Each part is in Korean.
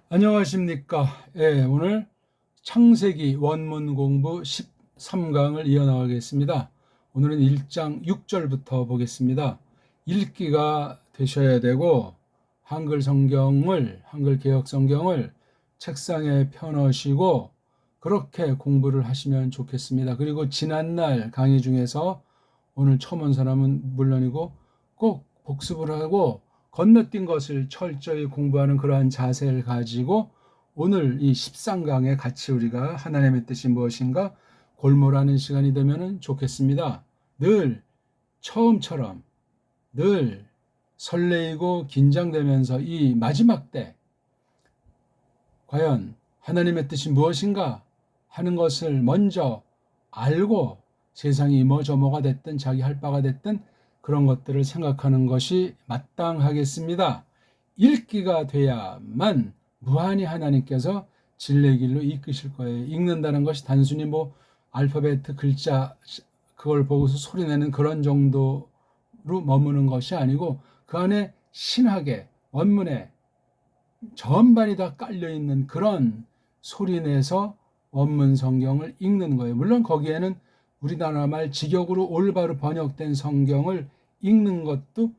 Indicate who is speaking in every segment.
Speaker 1: 안녕하십니까. 예, 오늘 창세기 원문 공부 13강을 이어나가겠습니다. 오늘은 1장 6절부터 보겠습니다. 읽기가 되셔야 되고 한글 성경을, 한글 개역 성경을 책상에 펴놓으시고 그렇게 공부를 하시면 좋겠습니다. 그리고 지난날 강의 중에서 오늘 처음 온 사람은 물론이고 꼭 복습을 하고 건너뛴 것을 철저히 공부하는 그러한 자세를 가지고 오늘 이 13강에 같이 우리가 하나님의 뜻이 무엇인가 골몰하는 시간이 되면 좋겠습니다. 늘 처음처럼 늘 설레이고 긴장되면서 이 마지막 때 과연 하나님의 뜻이 무엇인가 하는 것을 먼저 알고 세상이 뭐저뭐가 됐든 자기 할 바가 됐든 그런 것들을 생각하는 것이 마땅하겠습니다. 읽기가 돼야만 무한히 하나님께서 진리의 길로 이끄실 거예요. 읽는다는 것이 단순히 뭐 알파벳 글자 그걸 보고서 소리내는 그런 정도로 머무는 것이 아니고 그 안에 신학의 원문에 전반이 다 깔려있는 그런 소리내서 원문 성경을 읽는 거예요. 물론 거기에는 우리나라 말 직역으로 올바로 번역된 성경을 읽는 것도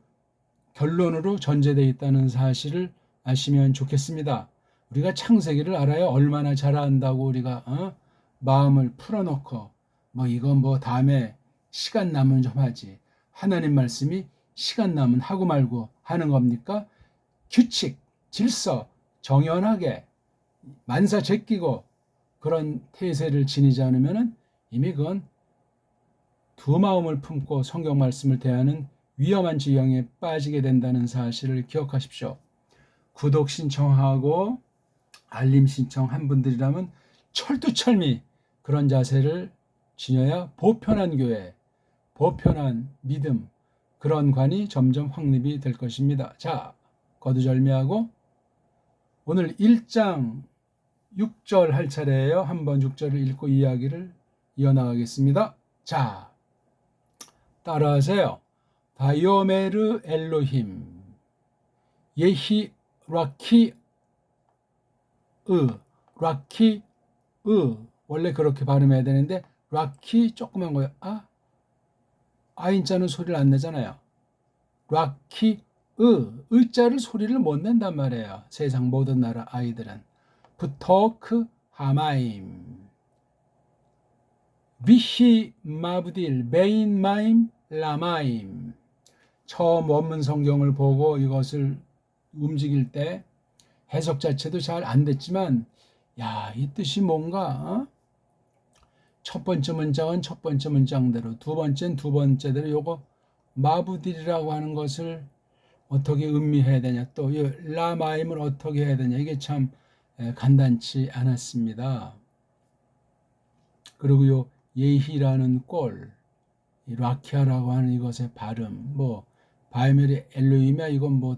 Speaker 1: 결론으로 전제되어 있다는 사실을 아시면 좋겠습니다. 우리가 창세기를 알아야 얼마나 잘 안다고 우리가 마음을 풀어놓고 뭐 이건 뭐 다음에 시간 남으면 좀 하지. 하나님 말씀이 시간 남으면 하고 말고 하는 겁니까? 규칙, 질서, 정연하게 만사 제끼고 그런 태세를 지니지 않으면 이미 그건 두 마음을 품고 성경 말씀을 대하는 위험한 지경에 빠지게 된다는 사실을 기억하십시오. 구독 신청하고 알림 신청한 분들이라면 철두철미 그런 자세를 지녀야 보편한 교회, 보편한 믿음, 그런 관이 점점 확립이 될 것입니다. 자, 거두절미하고 오늘 1장 6절 할 차례예요. 한번 6절을 읽고 이야기를 이어나가겠습니다. 자, 따라하세요. 바이오메르 엘로힘 예히 라키 라키 원래 그렇게 발음해야 되는데 라키 조그만 거예요. 아인자는 소리를 안 내잖아요. 라키 의자를 소리를 못 낸단 말이에요. 세상 모든 나라 아이들은. 부토크 하마임 비히 마브딜 베인 마임 라마임. 처음 원문 성경을 보고 이것을 움직일 때 해석 자체도 잘 안 됐지만 야, 이 뜻이 뭔가 첫 번째 문장은 첫 번째 문장대로 두 번째는 두 번째대로 요거 마브딜이라고 하는 것을 어떻게 음미해야 되냐 또 이 라마임을 어떻게 해야 되냐 이게 참 간단치 않았습니다. 그리고 요 예히라는 꼴 라키아라고 하는 이것의 발음 뭐 바이멜이 엘로힘이야 이건 뭐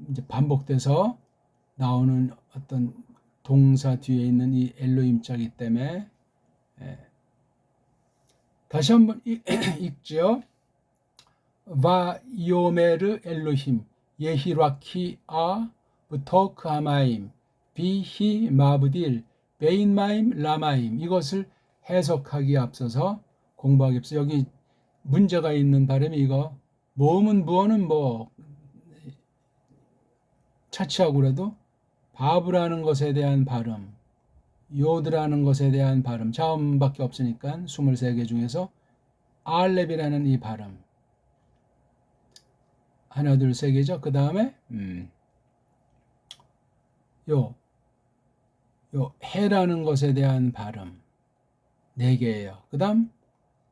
Speaker 1: 이제 반복돼서 나오는 어떤 동사 뒤에 있는 이 엘로힘자이기 때문에 다시 한번 읽죠. 바이오메르 엘로힘 예히라키아 부터 크하마임 비히 마브딜 베인마임 라마임. 이것을 해석하기에 앞서서 공부하기 앞서 여기 문제가 있는 발음이 이거 모음은 무어는 뭐 차치하고 그래도 바브라는 것에 대한 발음 요드라는 것에 대한 발음 자음밖에 없으니까 23개 중에서 알렙이라는 이 발음 하나 둘 세 개죠. 그 다음에 요 해라는 것에 대한 발음 네 개예요. 그 다음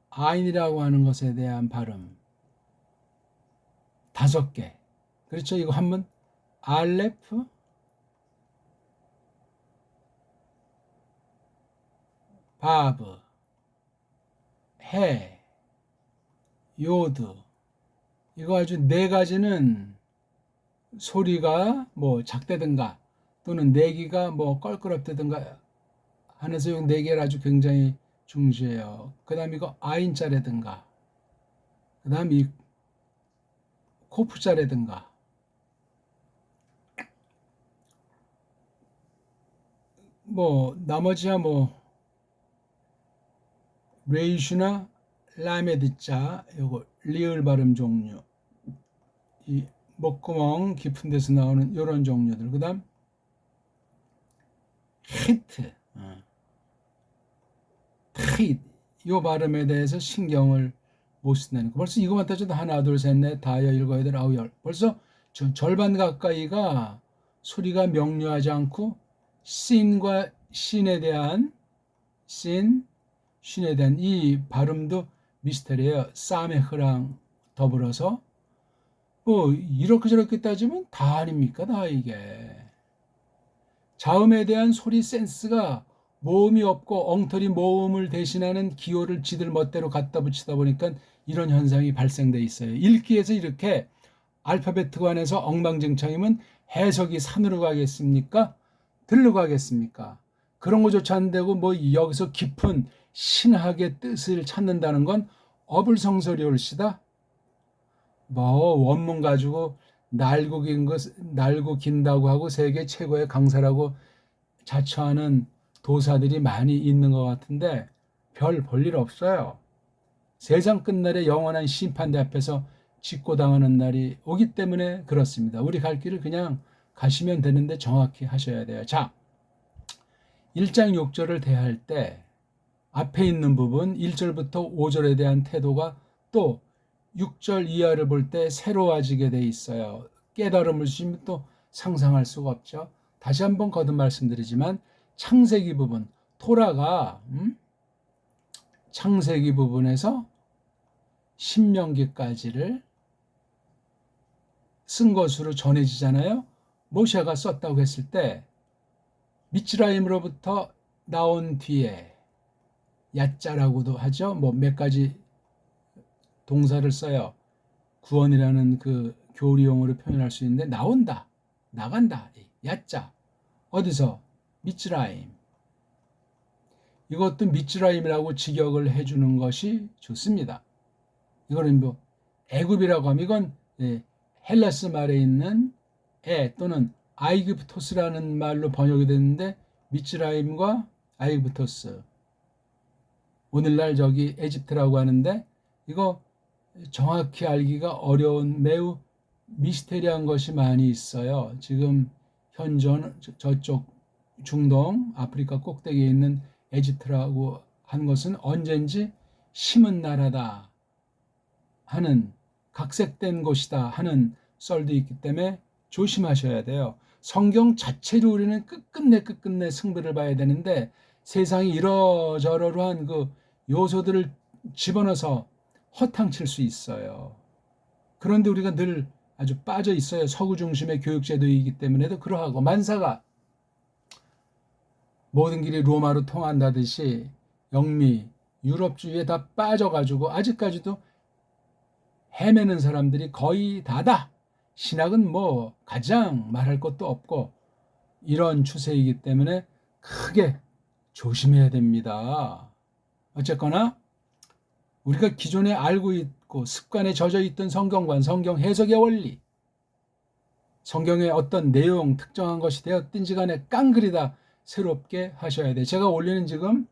Speaker 1: 아인이라고 하는 것에 대한 발음 5개. 그렇죠. 이거 한번 알레프 바브 해 요드 이거 아주 네 가지는 소리가 뭐 작다든가 또는 내기가 뭐 껄끄럽다든가 하면서 이 네 개를 아주 굉장히 중시해요. 그 다음 이거 아인자라든가 그 다음 이 코프자라든가 뭐 나머지야 뭐 레이슈나 라메드자 요거 리을 발음 종류, 이 목구멍 깊은 데서 나오는 요런 종류들, 그다음 히트, 트잇 요 발음에 대해서 신경을 못 쓴다는 거. 벌써 이거만 따져도 하나 둘셋넷 다여 일곱 여덟 아홉 열, 벌써 절반 가까이가 소리가 명료하지 않고 씬과 씬에 대한 씬에 대한 이 발음도 미스터리예요. 사메흐랑 더불어서 뭐 이렇게 저렇게 따지면 다 아닙니까? 다 이게 자음에 대한 소리 센스가 모음이 없고 엉터리 모음을 대신하는 기호를 지들 멋대로 갖다 붙이다 보니까 이런 현상이 발생돼 있어요. 읽기에서 이렇게 알파벳 관에서 엉망진창이면 해석이 산으로 가겠습니까? 들로 가겠습니까? 그런 거조차 안 되고 뭐 여기서 깊은 신학의 뜻을 찾는다는 건 어불성설이 올시다. 뭐 원문 가지고 날고 긴다고 하고 세계 최고의 강사라고 자처하는 도사들이 많이 있는 것 같은데 별 볼 일 없어요. 세상 끝날에 영원한 심판대 앞에서 직고당하는 날이 오기 때문에 그렇습니다. 우리 갈 길을 그냥 가시면 되는데 정확히 하셔야 돼요. 자, 1장 6절을 대할 때 앞에 있는 부분 1절부터 5절에 대한 태도가 또 6절 이하를 볼 때 새로워지게 돼 있어요. 깨달음을 주시면 또 상상할 수가 없죠. 다시 한번 거듭 말씀드리지만 창세기 부분, 토라가 창세기 부분에서 신명기까지를 쓴 것으로 전해지잖아요. 모세가 썼다고 했을 때 미츠라임으로부터 나온 뒤에 야자라고도 하죠. 뭐 몇 가지 동사를 써요. 구원이라는 그 교리용어로 표현할 수 있는데 나온다, 나간다, 야자. 어디서? 미츠라임. 이것도 미츠라임이라고 직역을 해주는 것이 좋습니다. 이거는 뭐 애굽이라고 하면 이건 헬라스 말에 있는 또는 아이굽토스라는 말로 번역이 됐는데 미츠라임과 아이굽토스, 오늘날 저기 에집트라고 하는데 이거 정확히 알기가 어려운 매우 미스테리한 것이 많이 있어요. 지금 현존 저쪽 중동 아프리카 꼭대기에 있는 에집트라고 한 것은 언젠지 심은 나라다 하는, 각색된 곳이다 하는 썰도 있기 때문에 조심하셔야 돼요. 성경 자체로 우리는 끝끝내 승부를 봐야 되는데 세상이 이러저러한 그 요소들을 집어넣어서 허탕칠 수 있어요. 그런데 우리가 늘 아주 빠져 있어요. 서구 중심의 교육제도이기 때문에도 그러하고, 만사가 모든 길이 로마로 통한다듯이 영미 유럽주의에 다 빠져가지고 아직까지도 헤매는 사람들이 거의 다다. 신학은 뭐 가장 말할 것도 없고 이런 추세이기 때문에 크게 조심해야 됩니다. 어쨌거나 우리가 기존에 알고 있고 습관에 젖어 있던 성경관, 성경 해석의 원리, 성경의 어떤 내용, 특정한 것이 되었든지 간에 깡그리다 새롭게 하셔야 돼. 제가 올리는 지금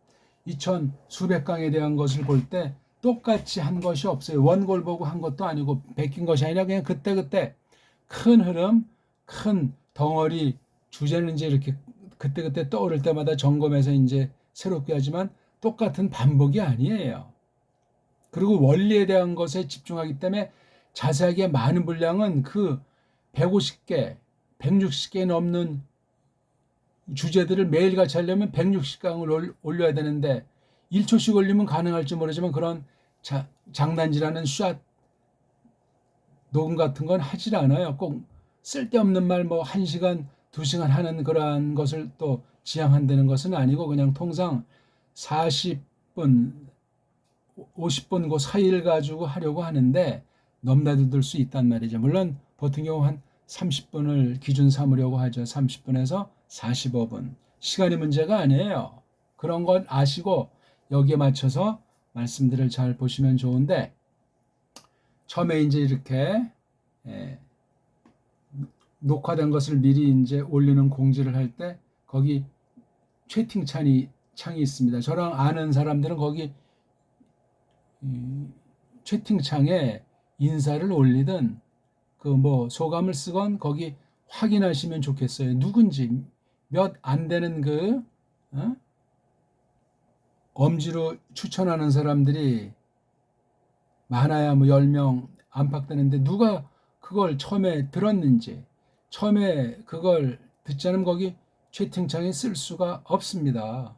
Speaker 1: 2000 수백 강에 대한 것을 볼 때 똑같이 한 것이 없어요. 원고를 보고 한 것도 아니고 베낀 것이 아니라 그냥 그때그때 큰 흐름, 큰 덩어리 주제는 이제 이렇게 그때그때 떠오를 때마다 점검해서 이제 새롭게 하지만 똑같은 반복이 아니에요. 그리고 원리에 대한 것에 집중하기 때문에 자세하게 많은 분량은 그 150개, 160개 넘는 주제들을 매일같이 하려면 160강을 올려야 되는데 1초씩 올리면 가능할지 모르지만 그런 장난질하는 샷 녹음 같은 건 하질 않아요. 꼭 쓸데없는 말 뭐 1시간, 2시간 하는 그러한 것을 또 지향한다는 것은 아니고 그냥 통상 40분, 50분 그 사이를 가지고 하려고 하는데 넘나들 수 있단 말이죠. 물론 보통 경우 한 30분을 기준 삼으려고 하죠. 30분에서 45분. 시간이 문제가 아니에요. 그런 건 아시고 여기에 맞춰서 말씀들을 잘 보시면 좋은데, 처음에 이제 이렇게 녹화된 것을 미리 이제 올리는 공지를 할 때 거기 채팅창이 있습니다. 저랑 아는 사람들은 거기 채팅창에 인사를 올리든 그 뭐 소감을 쓰건 거기 확인하시면 좋겠어요. 누군지 몇 안 되는 그 엄지로 추천하는 사람들이 많아야 뭐 10명 안팎되는데 누가 그걸 처음에 들었는지 처음에 그걸 듣지 않으면 거기 채팅창에 쓸 수가 없습니다.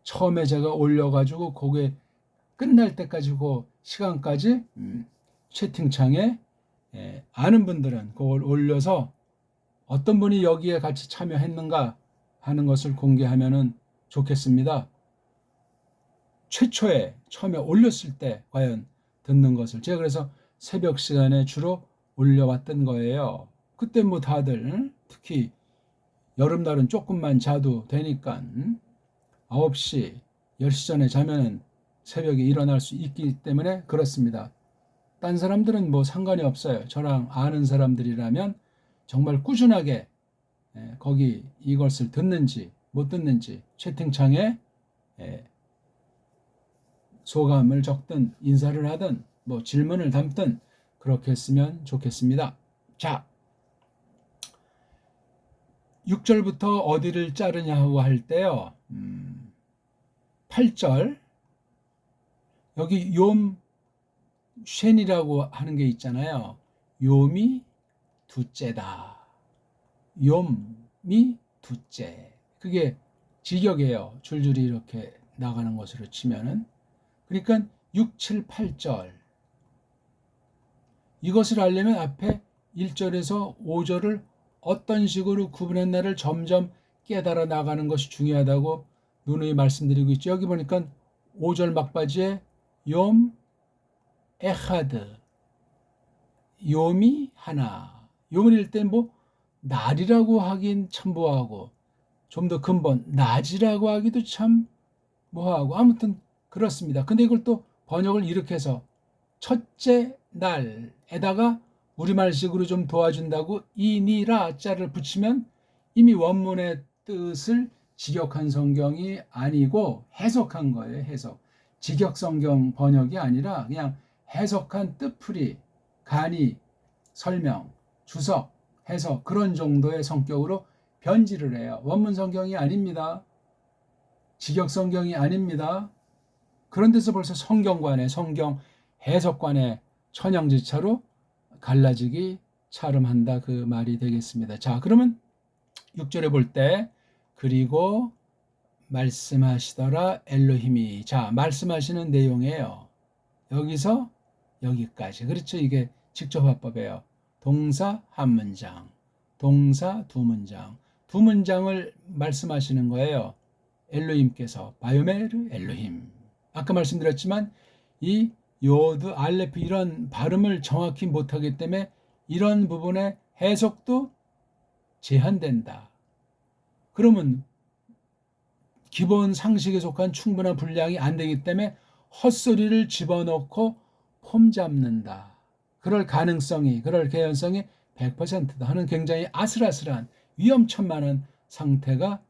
Speaker 1: 처음에 제가 올려가지고 그게 끝날 때까지 그 시간까지 채팅창에 아는 분들은 그걸 올려서 어떤 분이 여기에 같이 참여했는가 하는 것을 공개하면 좋겠습니다. 최초에 처음에 올렸을 때 과연 듣는 것을 제가 그래서 새벽 시간에 주로 올려왔던 거예요. 그때 뭐 다들 특히 여름날은 조금만 자도 되니까 9시, 10시 전에 자면 새벽에 일어날 수 있기 때문에 그렇습니다. 딴 사람들은 뭐 상관이 없어요. 저랑 아는 사람들이라면 정말 꾸준하게 거기 이것을 듣는지 못 듣는지 채팅창에 소감을 적든 인사를 하든 뭐 질문을 담든 그렇게 했으면 좋겠습니다. 자, 6절부터 어디를 자르냐고 할 때요. 8절 여기 욤 쉔이라고 하는 게 있잖아요. 욤이 두째다. 욤이 두째. 그게 직역이에요. 줄줄이 이렇게 나가는 것으로 치면은. 그러니까 6, 7, 8절. 이것을 알려면 앞에 1절에서 5절을 어떤 식으로 구분했나를 점점 깨달아 나가는 것이 중요하다고 누누이 말씀드리고 있죠. 여기 보니까 5절 막바지에 욤 에하드, 욤이 하나. 욤을 읽을 때 뭐 날이라고 하긴 참 뭐하고 좀 더 근본 낮이라고 하기도 참 뭐하고 아무튼 그렇습니다. 근데 이걸 또 번역을 이렇게 해서 첫째 날에다가 우리말식으로 좀 도와준다고 이니라 자를 붙이면 이미 원문의 뜻을 직역한 성경이 아니고 해석한 거예요. 해석. 직역 성경 번역이 아니라 그냥 해석한 뜻풀이, 간이, 설명, 주석, 해석 그런 정도의 성격으로 변질을 해요. 원문 성경이 아닙니다. 직역 성경이 아닙니다. 그런 데서 벌써 성경관에 성경 해석관에 천양지차로 갈라지기 차름한다 그 말이 되겠습니다. 자, 그러면 6절에 볼 때 그리고 말씀하시더라 엘로힘이. 자, 말씀하시는 내용이에요. 여기서 여기까지. 그렇죠. 이게 직접화법이에요. 동사 한 문장, 동사 두 문장. 두 문장을 말씀하시는 거예요. 엘로힘께서 바요메르 엘로힘. 아까 말씀드렸지만 이 요드, 알레프 이런 발음을 정확히 못하기 때문에 이런 부분의 해석도 제한된다. 그러면 기본 상식에 속한 충분한 분량이 안 되기 때문에 헛소리를 집어넣고 폼 잡는다. 그럴 가능성이, 그럴 개연성이 100%다 하는 굉장히 아슬아슬한 위험천만한 상태가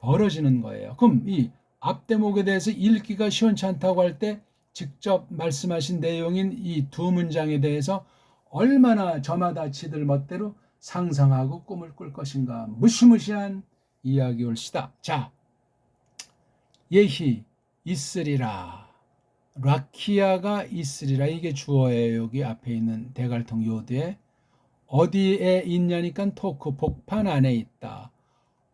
Speaker 1: 벌어지는 거예요. 그럼 이 앞대목에 대해서 읽기가 시원치 않다고 할 때 직접 말씀하신 내용인 이 두 문장에 대해서 얼마나 저마다 지들 멋대로 상상하고 꿈을 꿀 것인가. 무시무시한 이야기 올시다. 자, 예히 있으리라. 라키아가 있으리라. 이게 주어예요. 여기 앞에 있는 대갈통 요드에. 어디에 있냐니까 토크 복판 안에 있다.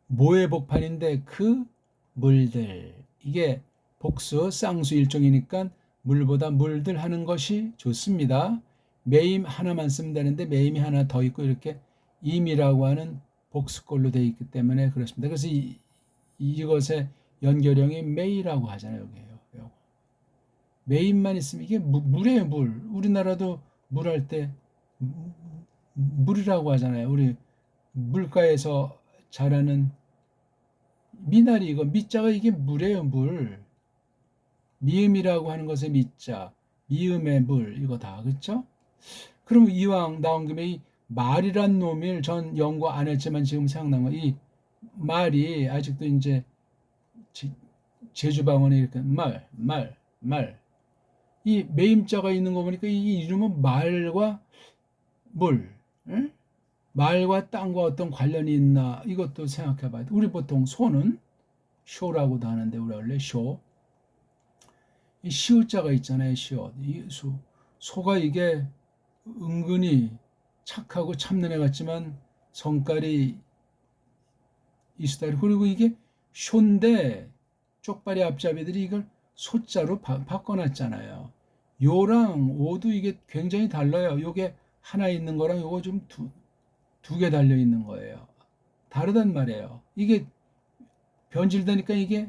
Speaker 1: 뭐의 복판인데 그 물들. 이게 복수 쌍수 일종이니까 물보다 물들 하는 것이 좋습니다. 매임 하나만 쓰면 되는데 매임이 하나 더 있고 이렇게 임이라고 하는 복수꼴로 되어 있기 때문에 그렇습니다. 그래서 이것의 연결형이 메이라고 하잖아요. 여기에요. 메인만 있으면 이게 물이에요. 물. 우리나라도 물 할 때 물이라고 하잖아요. 우리 물가에서 자라는 미나리 이거 미자가 이게 물이에요. 물. 미음이라고 하는 것의 미자, 미음의 물 이거 다 그렇죠? 그럼 이왕 나온 김에 이 말이란 놈을 전 연구 안 했지만 지금 생각난 거 이 말이 아직도 이제 제주방언에 이렇게 말. 이 매임자가 있는 거 보니까 이 이름은 말과 물, 응? 말과 땅과 어떤 관련이 있나 이것도 생각해 봐야 돼. 우리 보통 소는 쇼라고도 하는데 우리 원래 쇼. 이 시옷자가 있잖아요. 시옷. 소가 이게 은근히 착하고 참는 애 같지만 성깔이 있으다. 그리고 이게 쇼인데 쪽발이 앞잡이들이 이걸 소자로 바꿔놨잖아요. 요랑 오도 이게 굉장히 달라요. 요게 하나 있는 거랑 요거 좀 두 개 달려 있는 거예요. 다르단 말이에요. 이게 변질되니까 이게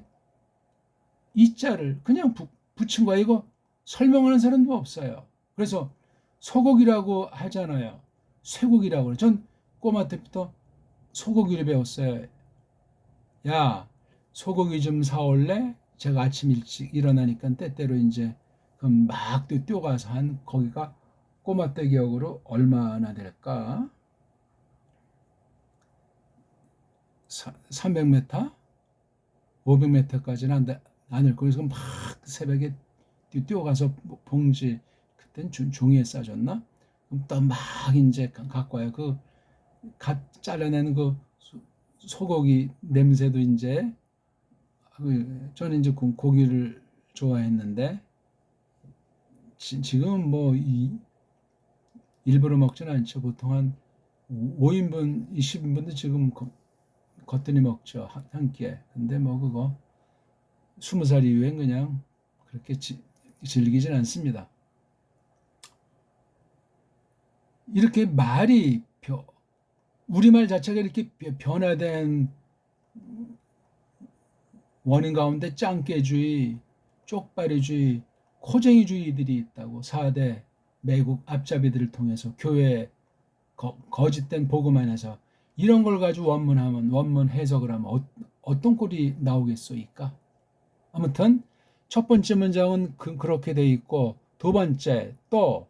Speaker 1: 이자를 그냥 붙인 거야. 이거 설명하는 사람도 없어요. 그래서 소고기라고 하잖아요. 쇠고기라고. 전 꼬마 때부터 소고기를 배웠어요. 야, 소고기 좀 사올래? 제가 아침 일찍 일어나니까 때때로 이제 그럼 막 뛰어가서 한 거기가 꼬마 때 기억으로 얼마나 될까? 300m? 500m까지는 안될 거예요. 막 새벽에 뛰어가서 봉지 그땐 종이에 싸줬나? 그럼 또 막 이제 갖고 와요. 그 갓 잘라낸 그 소고기 냄새도 이제 저는 이제 고기를 좋아했는데 지금 뭐 일부러 먹지는 않죠. 보통 한 5인분, 20인분도 지금 겉들이 먹죠. 한 끼에. 근데 뭐 그거 20살 이후엔 그냥 그렇게 즐기진 않습니다. 이렇게 말이 우리말 자체가 이렇게 변화된 원인 가운데 짱깨주의, 쪽발이주의, 코쟁이주의들이 있다고. 4대 매국 앞잡이들을 통해서 교회에 거짓된 복음 안에서 이런 걸 가지고 원문 해석을 하면 어떤 꼴이 나오겠소이까? 아무튼 첫 번째 문장은 그렇게 돼 있고 두 번째 또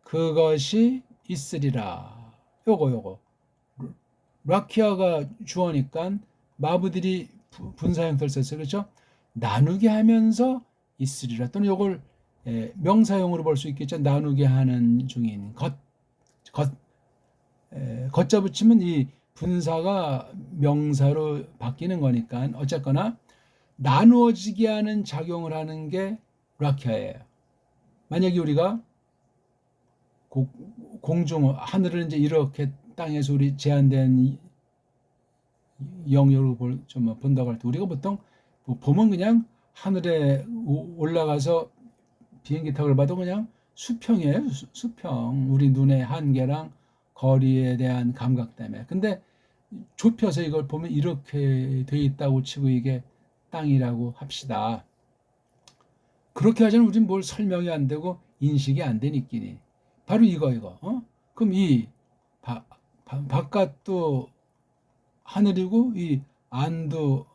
Speaker 1: 그것이 있으리라. 요거 라키아가 주어니까 마부들이 분사형태를 썼어요. 그렇죠? 나누게 하면서 있으리라. 또는 요걸 명사형으로 볼 수 있겠죠. 나누게 하는 중인 걷자 붙이면 이 분사가 명사로 바뀌는 거니까 어쨌거나 나누어지게 하는 작용을 하는 게 라키아예요. 만약에 우리가 공중 하늘을 이제 이렇게 땅에서 우리 제한된 영역으로 좀 본다고 할 때 우리가 보통 보면 그냥 하늘에 올라가서 비행기 타고 봐도 그냥 수평이에요. 수평. 우리 눈의 한계랑 거리에 대한 감각 때문에. 근데 좁혀서 이걸 보면 이렇게 돼 있다고 치고 이게 땅이라고 합시다. 그렇게 하자면 우리는 뭘 설명이 안 되고 인식이 안 되니끼니. 바로 이거. 그럼 이 바깥도 하늘이고 이 안도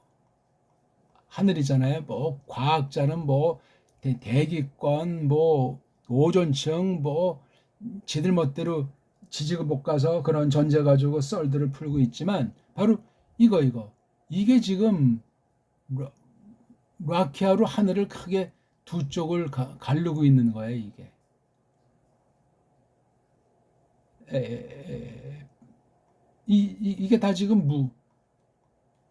Speaker 1: 하늘이잖아요. 뭐 과학자는 뭐 대기권, 뭐 오존층, 뭐 지들 멋대로 지지고 볶아서 그런 전제 가지고 썰들을 풀고 있지만 바로 이거 이게 지금 라키아로 하늘을 크게 두 쪽을 가르고 있는 거예요. 이게 이게 다 지금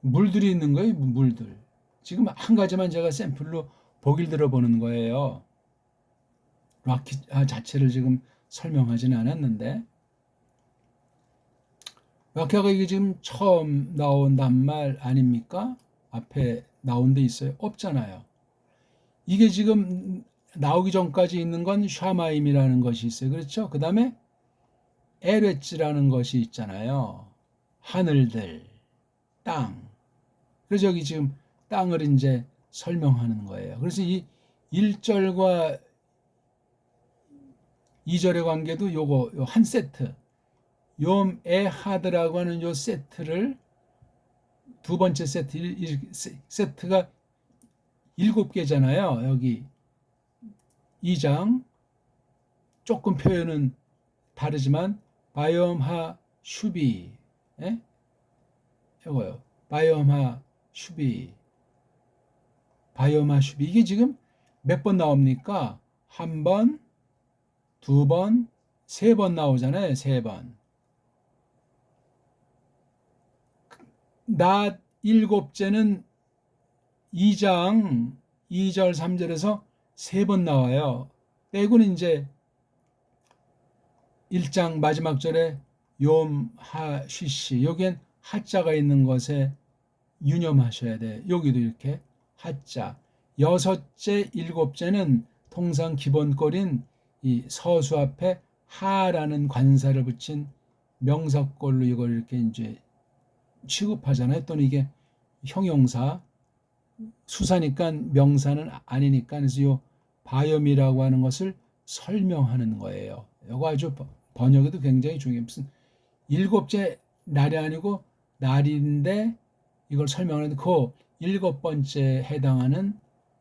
Speaker 1: 물들이 있는 거예요. 물들. 지금 한 가지만 제가 샘플로 보기를 들어보는 거예요. 라키아 자체를 지금 설명하지는 않았는데 라키아가 이게 지금 처음 나온 낱말 아닙니까? 앞에 나온 데 있어요? 없잖아요. 이게 지금 나오기 전까지 있는 건 샤마임이라는 것이 있어요. 그렇죠? 그 다음에 에레츠라는 것이 있잖아요. 하늘들, 땅. 그래서 여기 지금 땅을 이제 설명하는 거예요. 그래서 이 1절과 2절의 관계도 요거 한 세트. 요 에하드라고 하는 요 세트를 두 번째 세트가 7개잖아요. 여기 2장 조금 표현은 다르지만 바이옴하 슈비 이거요. 바이옴하 슈비 바이오마슈비. 이게 지금 몇 번 나옵니까? 한 번, 두 번, 세 번 나오잖아요. 세 번. 낫 일곱째는 2장 2절 3절에서 세 번 나와요. 빼고는 이제 1장 마지막 절에 욤하쉬시, 여기엔 하자가 있는 것에 유념하셔야 돼. 여기도 이렇게 하자. 여섯째, 일곱째는 통상 기본꼴인 이 서수 앞에 하라는 관사를 붙인 명사꼴로 이걸 이렇게 이제 취급하잖아요. 또는 이게 형용사, 수사니까 명사는 아니니까, 그래서 요 바이옴이라고 하는 것을 설명하는 거예요. 이거 아주 번역에도 굉장히 중요해요. 무슨 일곱째 날이 아니고 날인데 이걸 설명하는데 그 일곱 번째 해당하는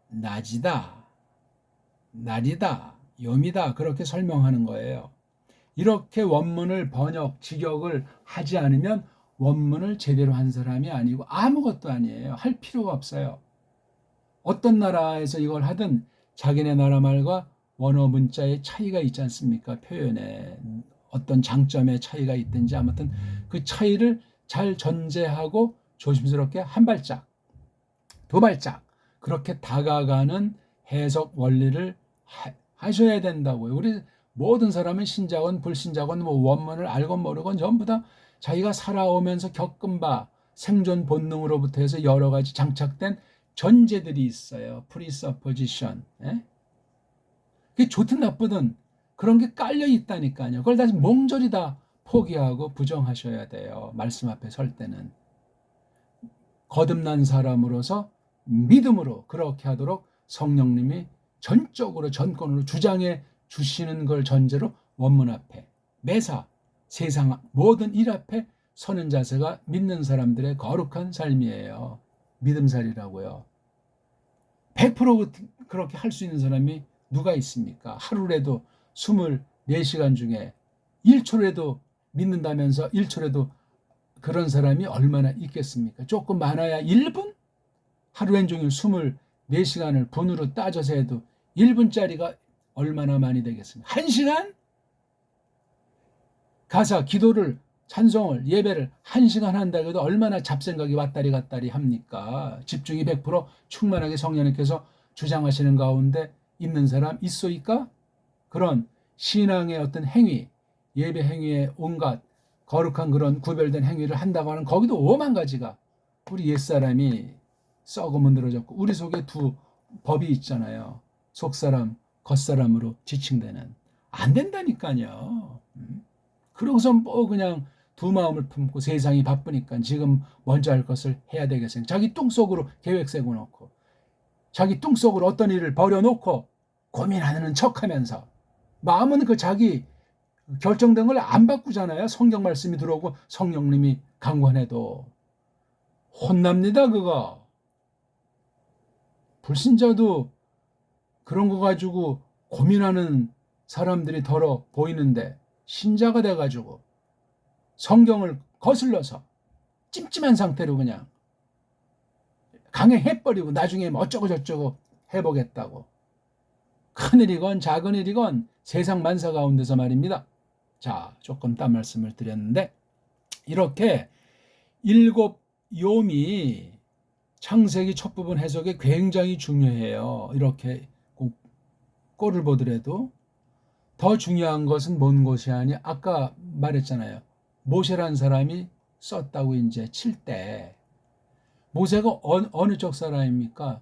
Speaker 1: 낮이다, 날이다, 염이다, 그렇게 설명하는 거예요. 이렇게 원문을 번역, 직역을 하지 않으면 원문을 제대로 한 사람이 아니고 아무것도 아니에요. 할 필요가 없어요. 어떤 나라에서 이걸 하든 자기네 나라 말과 원어 문자의 차이가 있지 않습니까? 표현에 어떤 장점의 차이가 있든지 아무튼 그 차이를 잘 전제하고 조심스럽게 한 발짝, 두 발짝 그렇게 다가가는 해석 원리를 하셔야 된다고요. 우리 모든 사람은 신자건 불신자건 뭐 원문을 알건 모르건 전부 다 자기가 살아오면서 겪은 바 생존 본능으로부터 해서 여러 가지 장착된 전제들이 있어요. presupposition. 예? 그게 좋든 나쁘든 그런 게 깔려 있다니까요. 그걸 다시 몽졸이 다 포기하고 부정하셔야 돼요. 말씀 앞에 설 때는. 거듭난 사람으로서 믿음으로 그렇게 하도록 성령님이 전적으로 전권으로 주장해 주시는 걸 전제로 원문 앞에 매사 세상 모든 일 앞에 서는 자세가 믿는 사람들의 거룩한 삶이에요. 믿음살이라고요. 100% 그렇게 할 수 있는 사람이 누가 있습니까? 하루라도 24시간 중에 1초라도 믿는다면서 1초라도 그런 사람이 얼마나 있겠습니까? 조금 많아야 1분? 하루엔 종일 24시간을 분으로 따져서 해도 1분짜리가 얼마나 많이 되겠습니까? 1시간? 가사, 기도를, 찬송을, 예배를 1시간 한다 해도 얼마나 잡생각이 왔다리 갔다리 합니까? 집중이 100% 충만하게 성령님께서 주장하시는 가운데 있는 사람 있소이까? 그런 신앙의 어떤 행위, 예배 행위의 온갖 거룩한 그런 구별된 행위를 한다고 하는 거기도 5만 가지가 우리 옛사람이 썩어 늘어졌고 우리 속에 두 법이 있잖아요. 속사람, 겉사람으로 지칭되는. 안 된다니까요. 그러고서 뭐 그냥 두 마음을 품고 세상이 바쁘니까 지금 먼저 할 것을 해야 되겠어요. 자기 뚱속으로 계획 세고 놓고 자기 뚱속으로 어떤 일을 벌여놓고 고민하는 척하면서 마음은 그 자기 결정된 걸 안 바꾸잖아요. 성경 말씀이 들어오고 성령님이 강권해도 혼납니다. 그거. 불신자도 그런 거 가지고 고민하는 사람들이 더러 보이는데 신자가 돼가지고 성경을 거슬러서 찜찜한 상태로 그냥 강행해버리고 나중에 어쩌고 저쩌고 해보겠다고. 큰일이건 작은 일이건 세상 만사 가운데서 말입니다. 자, 조금 딴 말씀을 드렸는데 이렇게 일곱 욤이 창세기 첫 부분 해석에 굉장히 중요해요. 이렇게 꼴을 보더라도 더 중요한 것은 뭔 것이 아니야. 아까 말했잖아요. 모세란 사람이 썼다고 이제 칠 때 모세가 어느 쪽 사람입니까?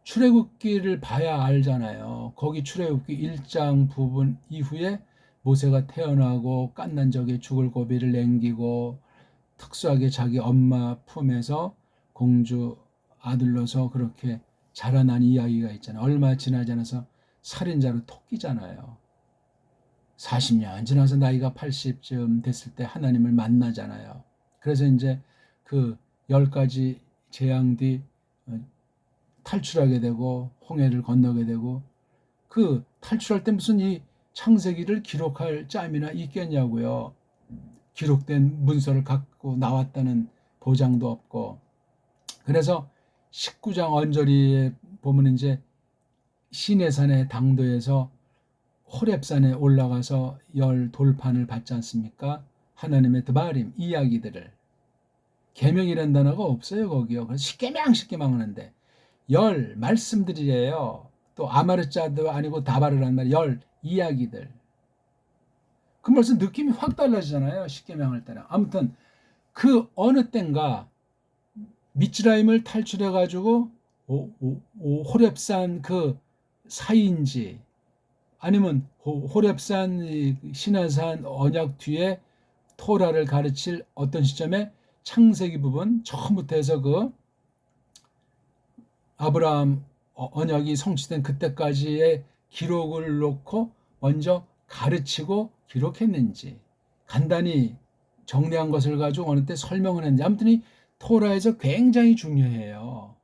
Speaker 1: 출애굽기를 봐야 알잖아요. 거기 출애굽기 1장 부분 이후에 모세가 태어나고 갓난 적에 죽을 고비를 남기고 특수하게 자기 엄마 품에서 공주 아들로서 그렇게 자라난 이야기가 있잖아요. 얼마 지나지 않아서 살인자로 토끼잖아요. 40년 지나서 나이가 80쯤 됐을 때 하나님을 만나잖아요. 그래서 이제 그 10가지 재앙 뒤 탈출하게 되고 홍해를 건너게 되고 그 탈출할 때 무슨 이 창세기를 기록할 짬이나 있겠냐고요. 기록된 문서를 갖고 나왔다는 보장도 없고 그래서 19장 언저리에 보면 이제 시내산의 당도에서 호렙산에 올라가서 열 돌판을 받지 않습니까? 하나님의 드바림 이야기들을. 계명이라는 단어가 없어요 거기요. 그래서 십계명 하는데 열 말씀들이래요. 또 아마르자도 아니고 다바르란 말, 열 이야기들. 그 벌써 느낌이 확 달라지잖아요. 십계명 할 때는. 아무튼 그 어느 땐가 미츠라임을 탈출해 가지고 호렙산 그 사이인지 아니면 호렙산 시내산 언약 뒤에 토라를 가르칠 어떤 시점에 창세기 부분 처음부터 해서 그 아브라함 언약이 성취된 그때까지의 기록을 놓고 먼저 가르치고 기록했는지 간단히 정리한 것을 가지고 어느 때 설명을 했는지 아무튼 이 토라에서 굉장히 중요해요.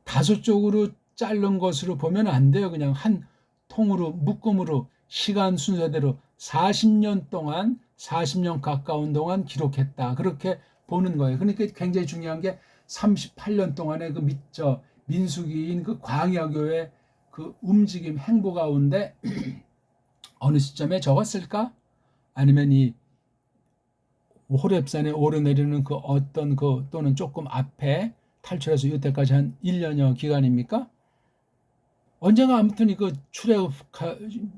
Speaker 1: 다섯 쪽으로 자른 것으로 보면 안 돼요. 그냥 한 통으로 묶음으로 시간 순서대로 40년 동안 40년 가까운 동안 기록했다. 그렇게 보는 거예요. 그러니까 굉장히 중요한 게 38년 동안의 그 민수기인 그 광야교회 그 움직임 행보 가운데 어느 시점에 적었을까? 아니면 이 호렙산에 오르내리는 그 어떤 그 또는 조금 앞에 탈출해서 이때까지 한 1년여 기간입니까? 언젠가 아무튼 그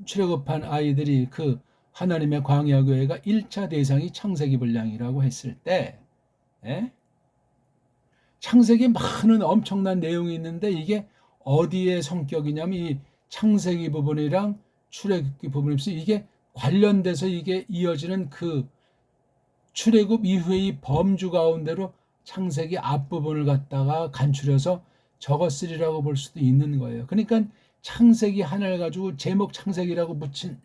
Speaker 1: 출애굽한 아이들이 그 하나님의 광야교회가 1차 대상이 창세기 분량이라고 했을 때 창세기에 많은 엄청난 내용이 있는데 이게 어디의 성격이냐면 이 창세기 부분이랑 출애굽기 부분이 있어요. 이게 관련돼서 이게 이어지는 그 출애굽 이후의 범주 가운데로 창세기 앞부분을 갖다가 간추려서 적었으리라고 볼 수도 있는 거예요. 그러니까 창세기 하나를 가지고 제목 창세기라고 붙인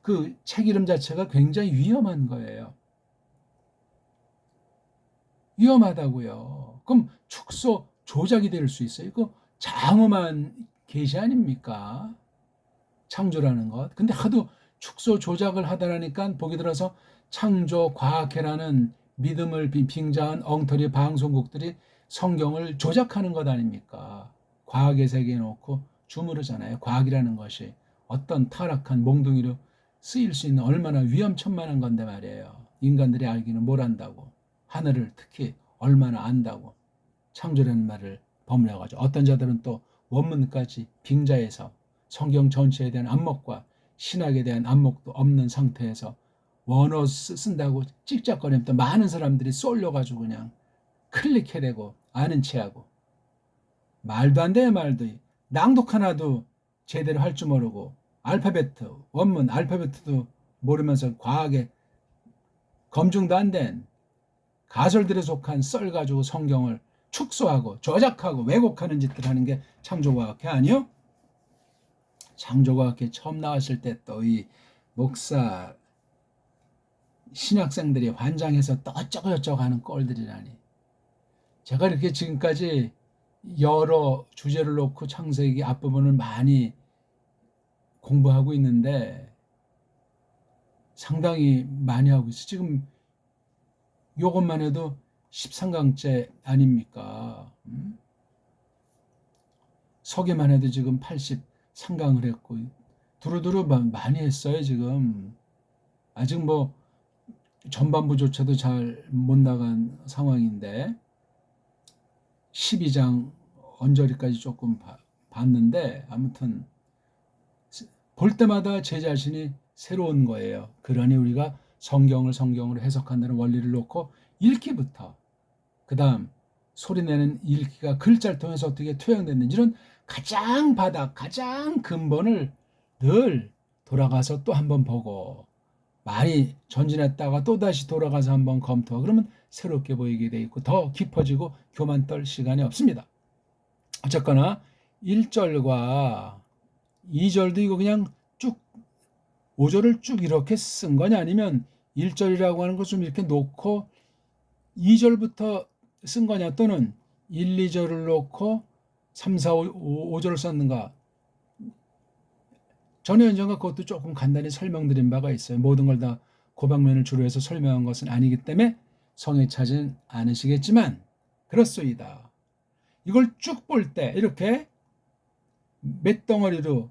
Speaker 1: 그 책 이름 자체가 굉장히 위험한 거예요. 위험하다고요. 그럼 축소 조작이 될 수 있어요. 그 장엄한 계시 아닙니까? 창조라는 것. 근데 하도 축소 조작을 하다라니까 보기 들어서 창조 과학회라는 믿음을 빙자한 엉터리 방송국들이 성경을 조작하는 것 아닙니까? 과학의 세계에 놓고 주무르잖아요. 과학이라는 것이 어떤 타락한 몽둥이로 쓰일 수 있는 얼마나 위험천만한 건데 말이에요. 인간들이 알기는 뭘 안다고. 하늘을 특히 얼마나 안다고. 창조라는 말을 버무려가지고 어떤 자들은 또 원문까지 빙자해서 성경 전체에 대한 안목과 신학에 대한 안목도 없는 상태에서 원어 쓴다고 찍적거리면 또 많은 사람들이 쏠려가지고 그냥 클릭해대고 아는 체하고 말도 안 돼 말도 낭독 하나도 제대로 할 줄 모르고 알파벳 원문 알파벳도 모르면서 과학에 검증도 안 된 가설들에 속한 썰 가지고 성경을 축소하고 조작하고 왜곡하는 짓들 하는 게 창조과학회 아니요? 창조과학회 처음 나왔을 때 또 이 목사 신학생들이 환장해서 또 어쩌고저쩌고 하는 꼴들이라니. 제가 이렇게 지금까지 여러 주제를 놓고 창세기 앞부분을 많이 공부하고 있는데 상당히 많이 하고 있어요. 지금 요것만 해도 13강째 아닙니까? 서기만 해도 지금 83강을 했고 두루두루 많이 했어요 지금. 아직 뭐 전반부조차도 잘 못 나간 상황인데 12장 언저리까지 조금 봤는데 아무튼 볼 때마다 제 자신이 새로운 거예요. 그러니 우리가 성경으로 해석한다는 원리를 놓고 읽기부터 그 다음 소리내는 읽기가 글자를 통해서 어떻게 투영됐는지는 가장 바닥 가장 근본을 늘 돌아가서 또 한번 보고 많이 전진했다가 또다시 돌아가서 한번 검토하고 그러면 새롭게 보이게 돼 있고 더 깊어지고 교만 떨 시간이 없습니다. 어쨌거나 1절과 2절도 이거 그냥 쭉 5절을 쭉 이렇게 쓴 거냐 아니면 1절이라고 하는 걸 좀 이렇게 놓고 2절부터 쓴 거냐 또는 1, 2절을 놓고 3, 4, 5절을 썼는가. 전에 언젠가 그것도 조금 간단히 설명드린 바가 있어요. 모든 걸 다 고방면을 주로 해서 설명한 것은 아니기 때문에 성에 차진 않으시겠지만 그렇소이다. 이걸 쭉 볼 때 이렇게 맷덩어리로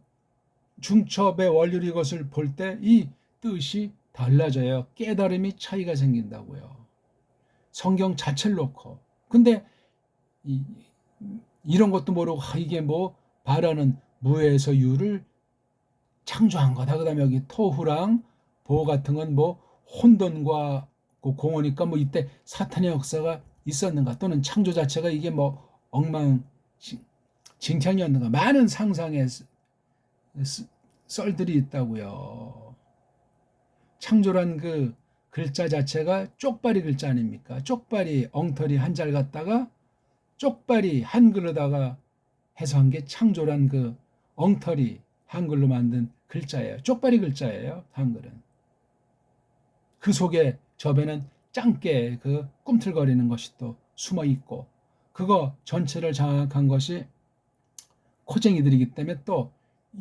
Speaker 1: 중첩의 원리로 이것을 볼 때 이 뜻이 달라져요. 깨달음이 차이가 생긴다고요. 성경 자체를 놓고. 근데 이런 것도 모르고 이게 뭐 바라는 무에서 유를 창조한 거다. 그다음에 여기 토후랑 보 같은 건 뭐 혼돈과 공허니까 뭐 이때 사탄의 역사가 있었는가 또는 창조 자체가 이게 뭐 엉망진창이었는가 많은 상상의 썰들이 있다고요. 창조란 그 글자 자체가 쪽발이 글자 아닙니까? 쪽발이 엉터리 한자를 갖다가 쪽발이 한글로다가 해서 한 게 창조란 그 엉터리 한글로 만든 글자예요. 쪽발이 글자예요. 한글은. 그 속에 접에는 짱깨 그 꿈틀거리는 것이 또 숨어 있고 그거 전체를 장악한 것이 코쟁이들이기 때문에 또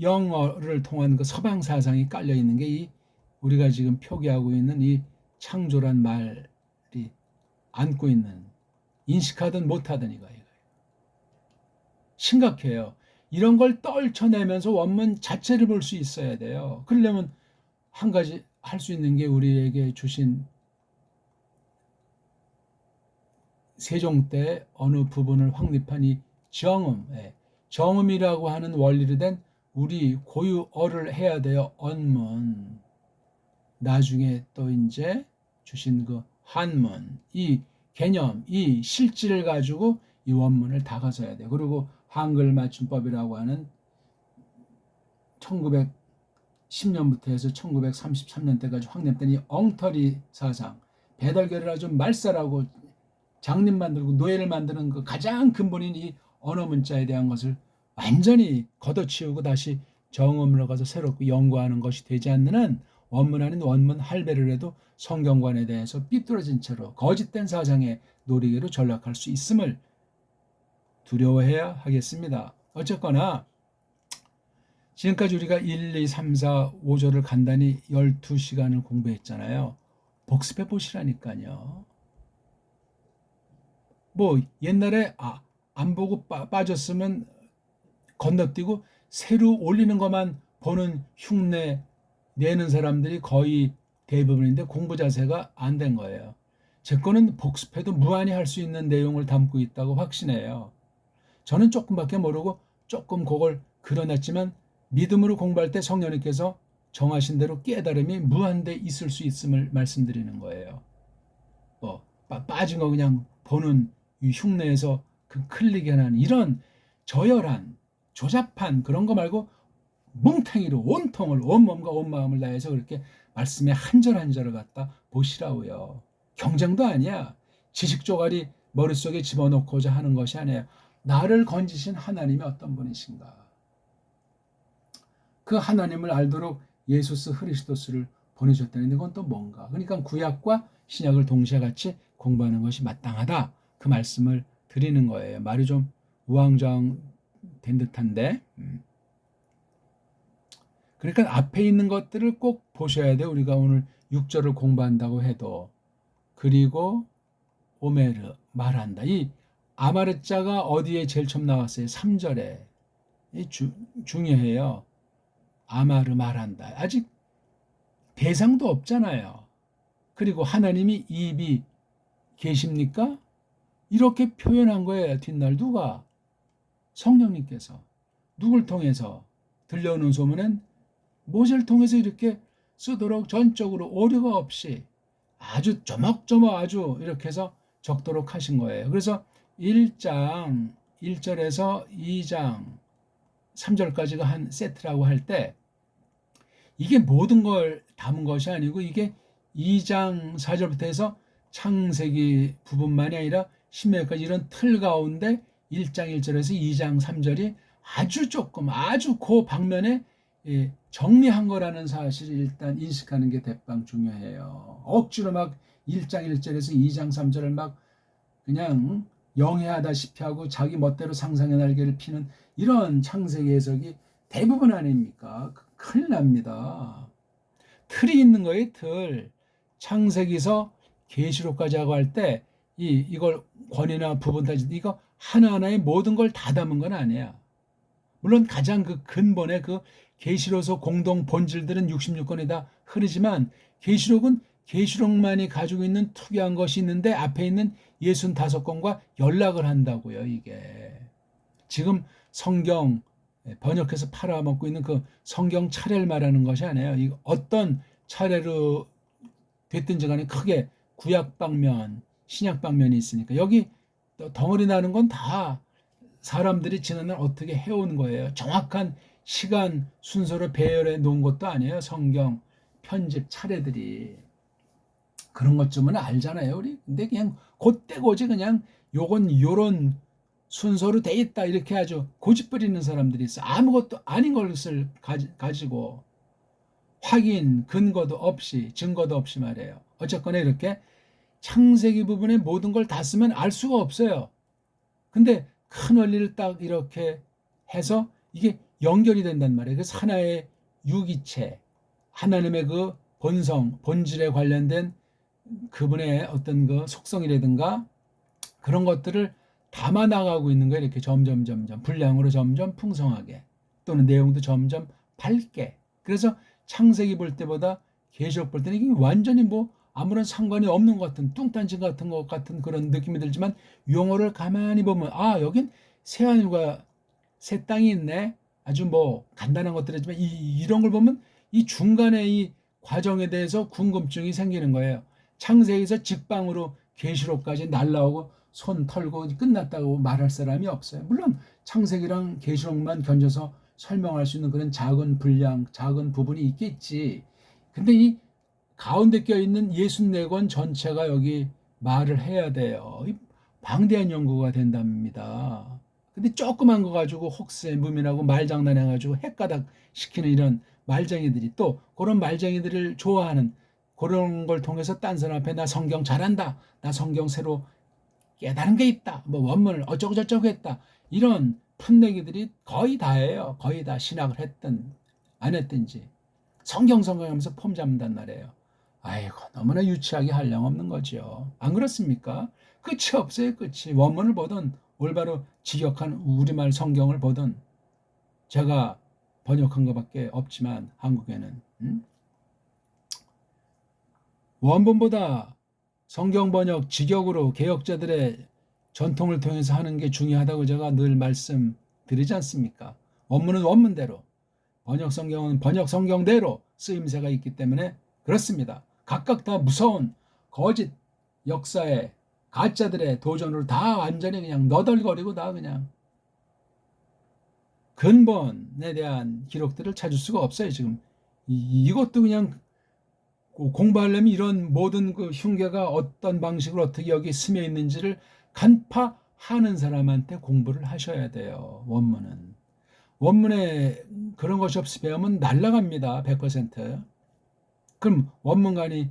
Speaker 1: 영어를 통한 그 서방 사상이 깔려 있는 게 이 우리가 지금 표기하고 있는 이 창조란 말이 안고 있는 인식하든 못하든 이거예요. 심각해요. 이런 걸 떨쳐내면서 원문 자체를 볼 수 있어야 돼요. 그러려면 한 가지 할 수 있는 게 우리에게 주신 세종 때 어느 부분을 확립한 이 정음, 정음이라고 하는 원리로 된 우리 고유어를 해야 돼요. 언문. 나중에 또 이제 주신 그 한문, 이 개념, 이 실질을 가지고 이 원문을 다가서야 돼요. 그리고 한글 맞춤법이라고 하는 1910년부터 해서 1933년대까지 확립된 이 엉터리 사상, 배달계를 아주 말살하고 장님 만들고 노예를 만드는 그 가장 근본인 이 언어 문자에 대한 것을 완전히 걷어치우고 다시 정음으로 가서 새롭게 연구하는 것이 되지 않는 한 원문 아닌 원문 할배를 해도 성경관에 대해서 삐뚤어진 채로 거짓된 사상의 놀이개로 전락할 수 있음을 두려워해야 하겠습니다. 어쨌거나 지금까지 우리가 1, 2, 3, 4, 5절을 간단히 12시간을 공부했잖아요. 복습해 보시라니까요. 뭐 옛날에 안 보고 빠졌으면 건너뛰고 새로 올리는 것만 보는 흉내 내는 사람들이 거의 대부분인데 공부 자세가 안 된 거예요. 제 거는 복습해도 무한히 할 수 있는 내용을 담고 있다고 확신해요. 저는 조금밖에 모르고 조금 그걸 그려냈지만 믿음으로 공부할 때 성령님께서 정하신 대로 깨달음이 무한대 있을 수 있음을 말씀드리는 거예요. 뭐 빠진 거 그냥 보는 이 흉내에서 그 클릭해내는 이런 저열한 조잡한 그런 거 말고 뭉탱이로 온통을 온몸과 온마음을 다해서 그렇게 말씀의 한 절 한 절을 갖다 보시라고요. 경쟁도 아니야. 지식 조각이 머릿속에 집어넣고자 하는 것이 아니에요. 나를 건지신 하나님이 어떤 분이신가. 그 하나님을 알도록 예수스 그리스도스를 보내셨다는데 그건 또 뭔가. 그러니까 구약과 신약을 동시에 같이 공부하는 것이 마땅하다. 그 말씀을 드리는 거예요. 말이 좀 우왕좌왕 된 듯한데. 그러니까 앞에 있는 것들을 꼭 보셔야 돼요. 우리가 오늘 6절을 공부한다고 해도. 그리고 오메르 말한다. 이 아마르자가 어디에 제일 처음 나왔어요? 3절에. 중요해요. 아마르 말한다. 아직 대상도 없잖아요. 그리고 하나님이 입이 계십니까? 이렇게 표현한 거예요. 뒷날 누가? 성령님께서. 누굴 통해서? 들려오는 소문은 모세를 통해서 이렇게 쓰도록 전적으로 오류가 없이 아주 조목조목 아주 이렇게 해서 적도록 하신 거예요. 그래서 1장 1절에서 2장 3절까지가 한 세트라고 할 때 이게 모든 걸 담은 것이 아니고 이게 2장 4절부터 해서 창세기 부분만이 아니라 신명기까지 이런 틀 가운데 1장 1절에서 2장 3절이 아주 조금 아주 그 방면에 정리한 거라는 사실을 일단 인식하는 게 대빵 중요해요. 억지로 막 1장 1절에서 2장 3절을 막 그냥 영해하다시피 하고 자기 멋대로 상상의 날개를 피는 이런 창세기 해석이 대부분 아닙니까? 큰일 납니다. 틀이 있는 거예요, 틀. 창세기서 계시록까지 하고 할 때 이걸 권위나 부분 따지 이거 하나하나의 모든 걸 다 담은 건 아니야. 물론 가장 그 근본의 그 계시로서 공동 본질들은 66권에 다 흐르지만 계시록은 계시록만이 가지고 있는 특이한 것이 있는데 앞에 있는 65권과 연락을 한다고요. 이게 지금 성경 번역해서 팔아먹고 있는 그 성경 차례를 말하는 것이 아니에요. 이 어떤 차례로 됐든지 간에 크게 구약 방면, 신약 방면이 있으니까 여기 덩어리 나는 건 다 사람들이 지난날 어떻게 해온 거예요. 정확한 시간 순서로 배열해 놓은 것도 아니에요. 성경 편집 차례들이. 그런 것쯤은 알잖아요, 우리. 근데 그냥 곧대고지 그냥 요건 요런 순서로 돼 있다 이렇게 아주 고집 부리는 사람들이 있어. 아무것도 아닌 것을 가지고 확인, 근거도 없이 증거도 없이 말이에요. 어쨌거나 이렇게 창세기 부분의 모든 걸 다 쓰면 알 수가 없어요. 근데 큰 원리를 딱 이렇게 해서 이게 연결이 된단 말이에요. 그래서 하나의 유기체, 하나님의 그 본성, 본질에 관련된 그분의 어떤 그 속성이라든가 그런 것들을 담아 나가고 있는 거예요. 이렇게 점점 분량으로 점점 풍성하게 또는 내용도 점점 밝게. 그래서 창세기 볼 때보다 계시록 볼 때는 이게 완전히 뭐 아무런 상관이 없는 것 같은 뚱딴지 같은 것 같은 그런 느낌이 들지만 용어를 가만히 보면 아 여긴 새하늘과 새 땅이 있네. 아주 뭐 간단한 것들이지만 이런 걸 보면 이 중간에 이 과정에 대해서 궁금증이 생기는 거예요. 창세기에서 직방으로 계시록까지 날라오고 손 털고 끝났다고 말할 사람이 없어요. 물론 창세기랑 계시록만 견져서 설명할 수 있는 그런 작은 분량, 작은 부분이 있겠지. 근데 이 가운데 껴있는 64권 전체가 여기 말을 해야 돼요. 방대한 연구가 된답니다. 근데 조그만 거 가지고 혹세 무민하고 말장난해가지고 헷가닥 시키는 이런 말쟁이들이 또 그런 말쟁이들을 좋아하는 그런 걸 통해서 딴 사람 앞에 나 성경 잘한다. 나 성경 새로 깨달은 게 있다. 뭐 원문을 어쩌고저쩌고 했다. 이런 풋내기들이 거의 다예요. 거의 다 신학을 했든 안 했든지. 성경 하면서 폼 잡는단 말이에요. 아이고 너무나 유치하게 한량없는 거죠. 안 그렇습니까? 끝이 없어요. 끝이. 원문을 보든 올바로 직역한 우리말 성경을 보든 제가 번역한 것밖에 없지만 한국에는 원본보다 성경 번역 직역으로 개혁자들의 전통을 통해서 하는 게 중요하다고 제가 늘 말씀드리지 않습니까? 원문은 원문대로 번역 성경은 번역 성경대로 쓰임새가 있기 때문에 그렇습니다. 각각 다 무서운 거짓 역사의 가짜들의 도전으로 다 완전히 그냥 너덜거리고 다 그냥 근본에 대한 기록들을 찾을 수가 없어요. 지금 이것도 그냥 공부하려면 이런 모든 그 흉계가 어떤 방식으로 어떻게 여기 스며 있는지를 간파하는 사람한테 공부를 하셔야 돼요. 원문은. 원문에 그런 것이 없이 배우면 날라갑니다. 100%. 그럼 원문관이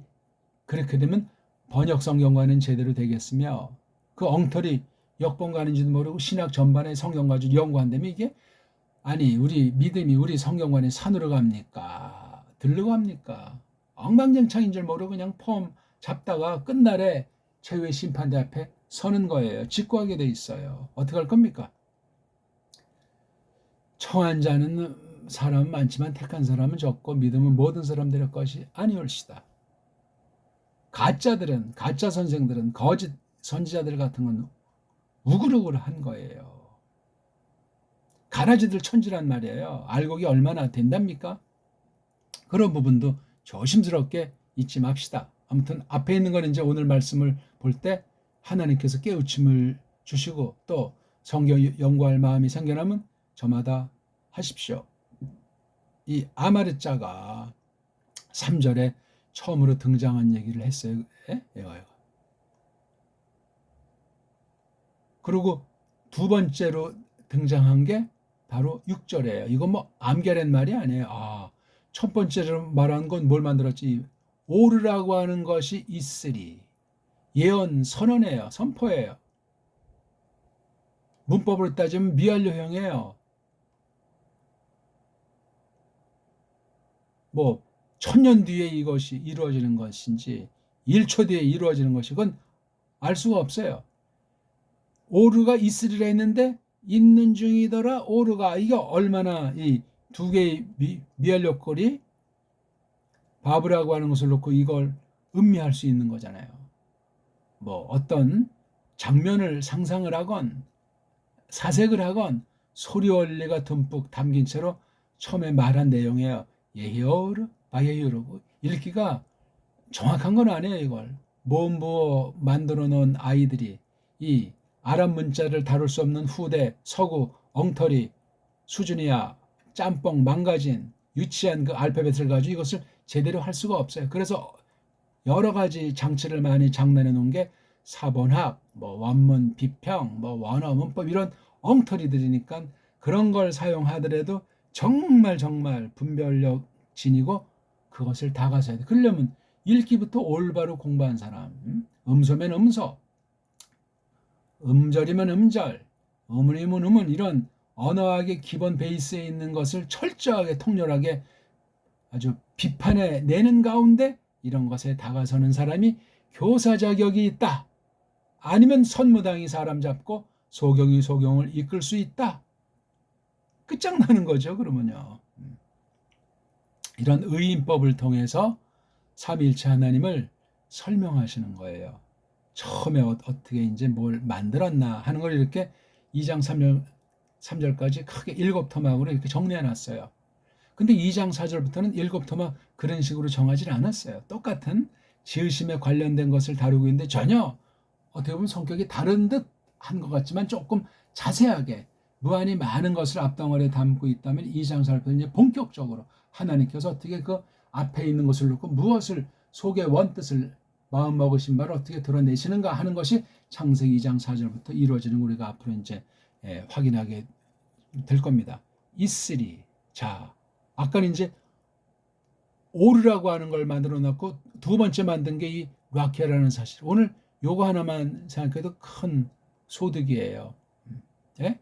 Speaker 1: 그렇게 되면 번역 성경과는 제대로 되겠으며 그 엉터리 역본가는지도 모르고 신학 전반에 성경 가지고 연구한다면 이게 아니 우리 믿음이 우리 성경관이 산으로 갑니까? 들러 갑니까? 엉망진창인 줄 모르고 그냥 폼 잡다가 끝날에 최후의 심판대 앞에 서는 거예요. 직구하게 돼 있어요. 어떻게 할 겁니까? 청한 자는 사람은 많지만 택한 사람은 적고 믿음은 모든 사람들의 것이 아니올시다. 가짜들은 가짜 선생들은 거짓 선지자들 같은 건 우글우글 한 거예요. 가라지들 천지란 말이에요. 알곡이 얼마나 된답니까? 그런 부분도 조심스럽게 잊지 맙시다. 아무튼 앞에 있는 건 이제 오늘 말씀을 볼 때 하나님께서 깨우침을 주시고 또 성경 연구할 마음이 생겨나면 저마다 하십시오. 이 아마르자가 3절에 처음으로 등장한 얘기를 했어요. 얘가요. 그리고 두 번째로 등장한 게 바로 6절이에요. 이건 뭐 암결한 말이 아니에요. 첫 번째로 말한 건 뭘 만들었지? 오르라고 하는 것이 있으리. 예언 선언이에요. 선포예요. 문법으로 따지면 미완료형이에요. 뭐 1000년 뒤에 이것이 이루어지는 것인지 1초 뒤에 이루어지는 것이 건 알 수가 없어요. 오르가 있으리라 했는데 있는 중이더라 오르가. 이게 얼마나 이 두 개의 미알력거리 바브라고 하는 것을 놓고 이걸 음미할 수 있는 거잖아요. 뭐 어떤 장면을 상상을 하건 사색을 하건 소리 원리가 듬뿍 담긴 채로 처음에 말한 내용이에요. 예히어르 바예히어르. 읽기가 정확한 건 아니에요. 이걸 뭐 만들어 놓은 아이들이 이 아랍 문자를 다룰 수 없는 후대 서구 엉터리 수준이야 짬뽕 망가진 유치한 그 알파벳을 가지고 이것을 제대로 할 수가 없어요. 그래서 여러 가지 장치를 많이 장난해 놓은 게 사본학, 뭐 원문 비평, 뭐 원어 문법 이런 엉터리들이니까 그런 걸 사용하더라도 정말 분별력 지니고 그것을 다 가서야 돼. 그러려면 읽기부터 올바로 공부한 사람, 음소면 음소, 음절이면 음절, 음운이면 음운 이런 언어학의 기본 베이스에 있는 것을 철저하게 통렬하게 아주 비판해 내는 가운데 이런 것에 다가서는 사람이 교사 자격이 있다. 아니면 선무당이 사람 잡고 소경이 소경을 이끌 수 있다. 끝장나는 거죠. 그러면요. 이런 의인법을 통해서 삼위일체 하나님을 설명하시는 거예요. 처음에 어떻게 이제 뭘 만들었나 하는 걸 이렇게 2장 3절까지 크게 7토막으로 이렇게 정리해 놨어요. 근데 2장 4절부터는 7토막 그런 식으로 정하지 않았어요. 똑같은 지으심에 관련된 것을 다루고 있는데 전혀 어떻게 보면 성격이 다른 듯 한 것 같지만 조금 자세하게 무한히 많은 것을 앞덩어리에 담고 있다면 2장 4절부터 이제 본격적으로 하나님께서 어떻게 그 앞에 있는 것을 놓고 무엇을 속의 원뜻을 마음 먹으신 바를 어떻게 드러내시는가 하는 것이 창세기 2장 4절부터 이루어지는 우리가 앞으로 이제 확인하게 될 겁니다. 있으리. 자, 아까는 이제 오르라고 하는 걸 만들어 놨고 두 번째 만든 게 이 라케라는 사실. 오늘 요거 하나만 생각해도 큰 소득이에요. 예?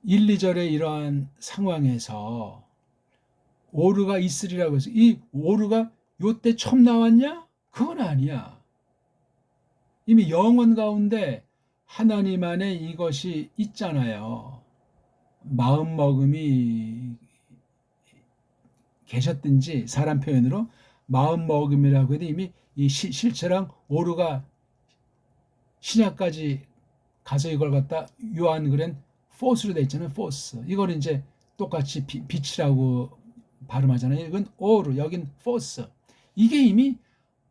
Speaker 1: 1, 2절의 이러한 상황에서 오르가 있으리라고 해서 이 오르가 요때 처음 나왔냐? 그건 아니야. 이미 영원 가운데 하나님 안에 이것이 있잖아요. 마음먹음이 계셨든지 사람 표현으로 마음먹음이라고 해도 이미 이 실체랑 오르가 신약까지 가서 이걸 갖다 요한글엔 포스로 돼 있잖아요. 포스. 이걸 이제 똑같이 빛이라고 발음하잖아요. 이건 오르, 여긴 포스. 이게 이미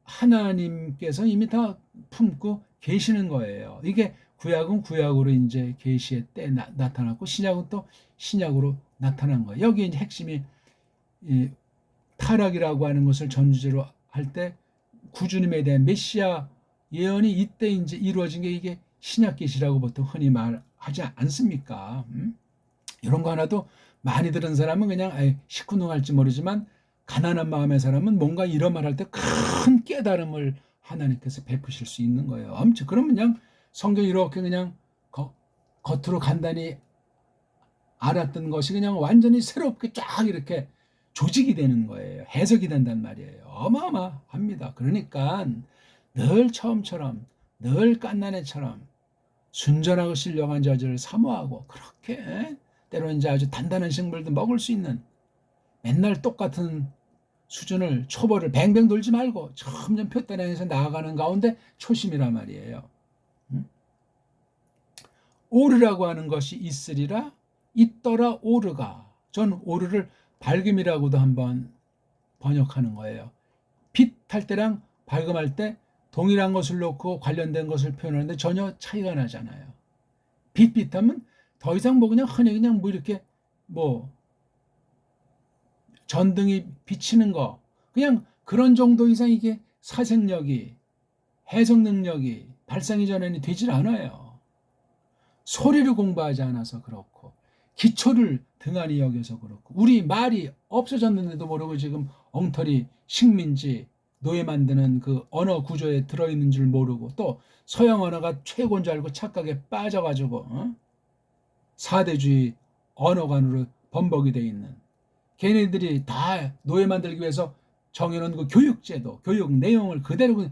Speaker 1: 하나님께서 이미 다 품고 계시는 거예요. 이게 구약은 구약으로 이제 계시의 때 나타났고 신약은 또 신약으로 나타난 거예요. 여기 이제 핵심이 이 타락이라고 하는 것을 전주제로 할 때 구주님에 대한 메시아 예언이 이때 이제 이루어진 게 이게 신약 계시라고 보통 흔히 말하지 않습니까? 이런 거 하나도 많이 들은 사람은 그냥 시큰둥할지 모르지만 가난한 마음의 사람은 뭔가 이런 말 할 때 큰 깨달음을 하나님께서 베푸실 수 있는 거예요. 엄청 그러면 그냥 성경 이렇게 그냥 겉으로 간단히 알았던 것이 그냥 완전히 새롭게 쫙 이렇게 조직이 되는 거예요. 해석이 된단 말이에요. 어마어마합니다. 그러니까 늘 처음처럼 늘 갓난애처럼 순전하고 신령한 자들을 사모하고 그렇게 때로는 이제 아주 단단한 식물도 먹을 수 있는 맨날 똑같은 수준을 초보를 뱅뱅 돌지 말고 점점 표단행해서 나아가는 가운데 초심이란 말이에요. 오르라고 하는 것이 있으리라 있더라 오르가. 전 오르를 밝음이라고도 한번 번역하는 거예요. 빛 할 때랑 밝음할 때 동일한 것을 놓고 관련된 것을 표현하는데 전혀 차이가 나잖아요. 빛하면 더 이상 뭐 그냥 흔히 그냥 뭐 이렇게 뭐 전등이 비치는 거 그냥 그런 정도 이상 이게 사색력이 해석 능력이 발상 이전에는 되질 않아요. 소리를 공부하지 않아서 그렇고 기초를 등한히 여겨서 그렇고 우리 말이 없어졌는데도 모르고 지금 엉터리 식민지 노예 만드는 그 언어 구조에 들어있는 줄 모르고 또 서양 언어가 최고인 줄 알고 착각에 빠져가지고 사대주의 언어관으로 범벅이 돼 있는 걔네들이 다 노예 만들기 위해서 정해놓은 그 교육제도 교육 내용을 그대로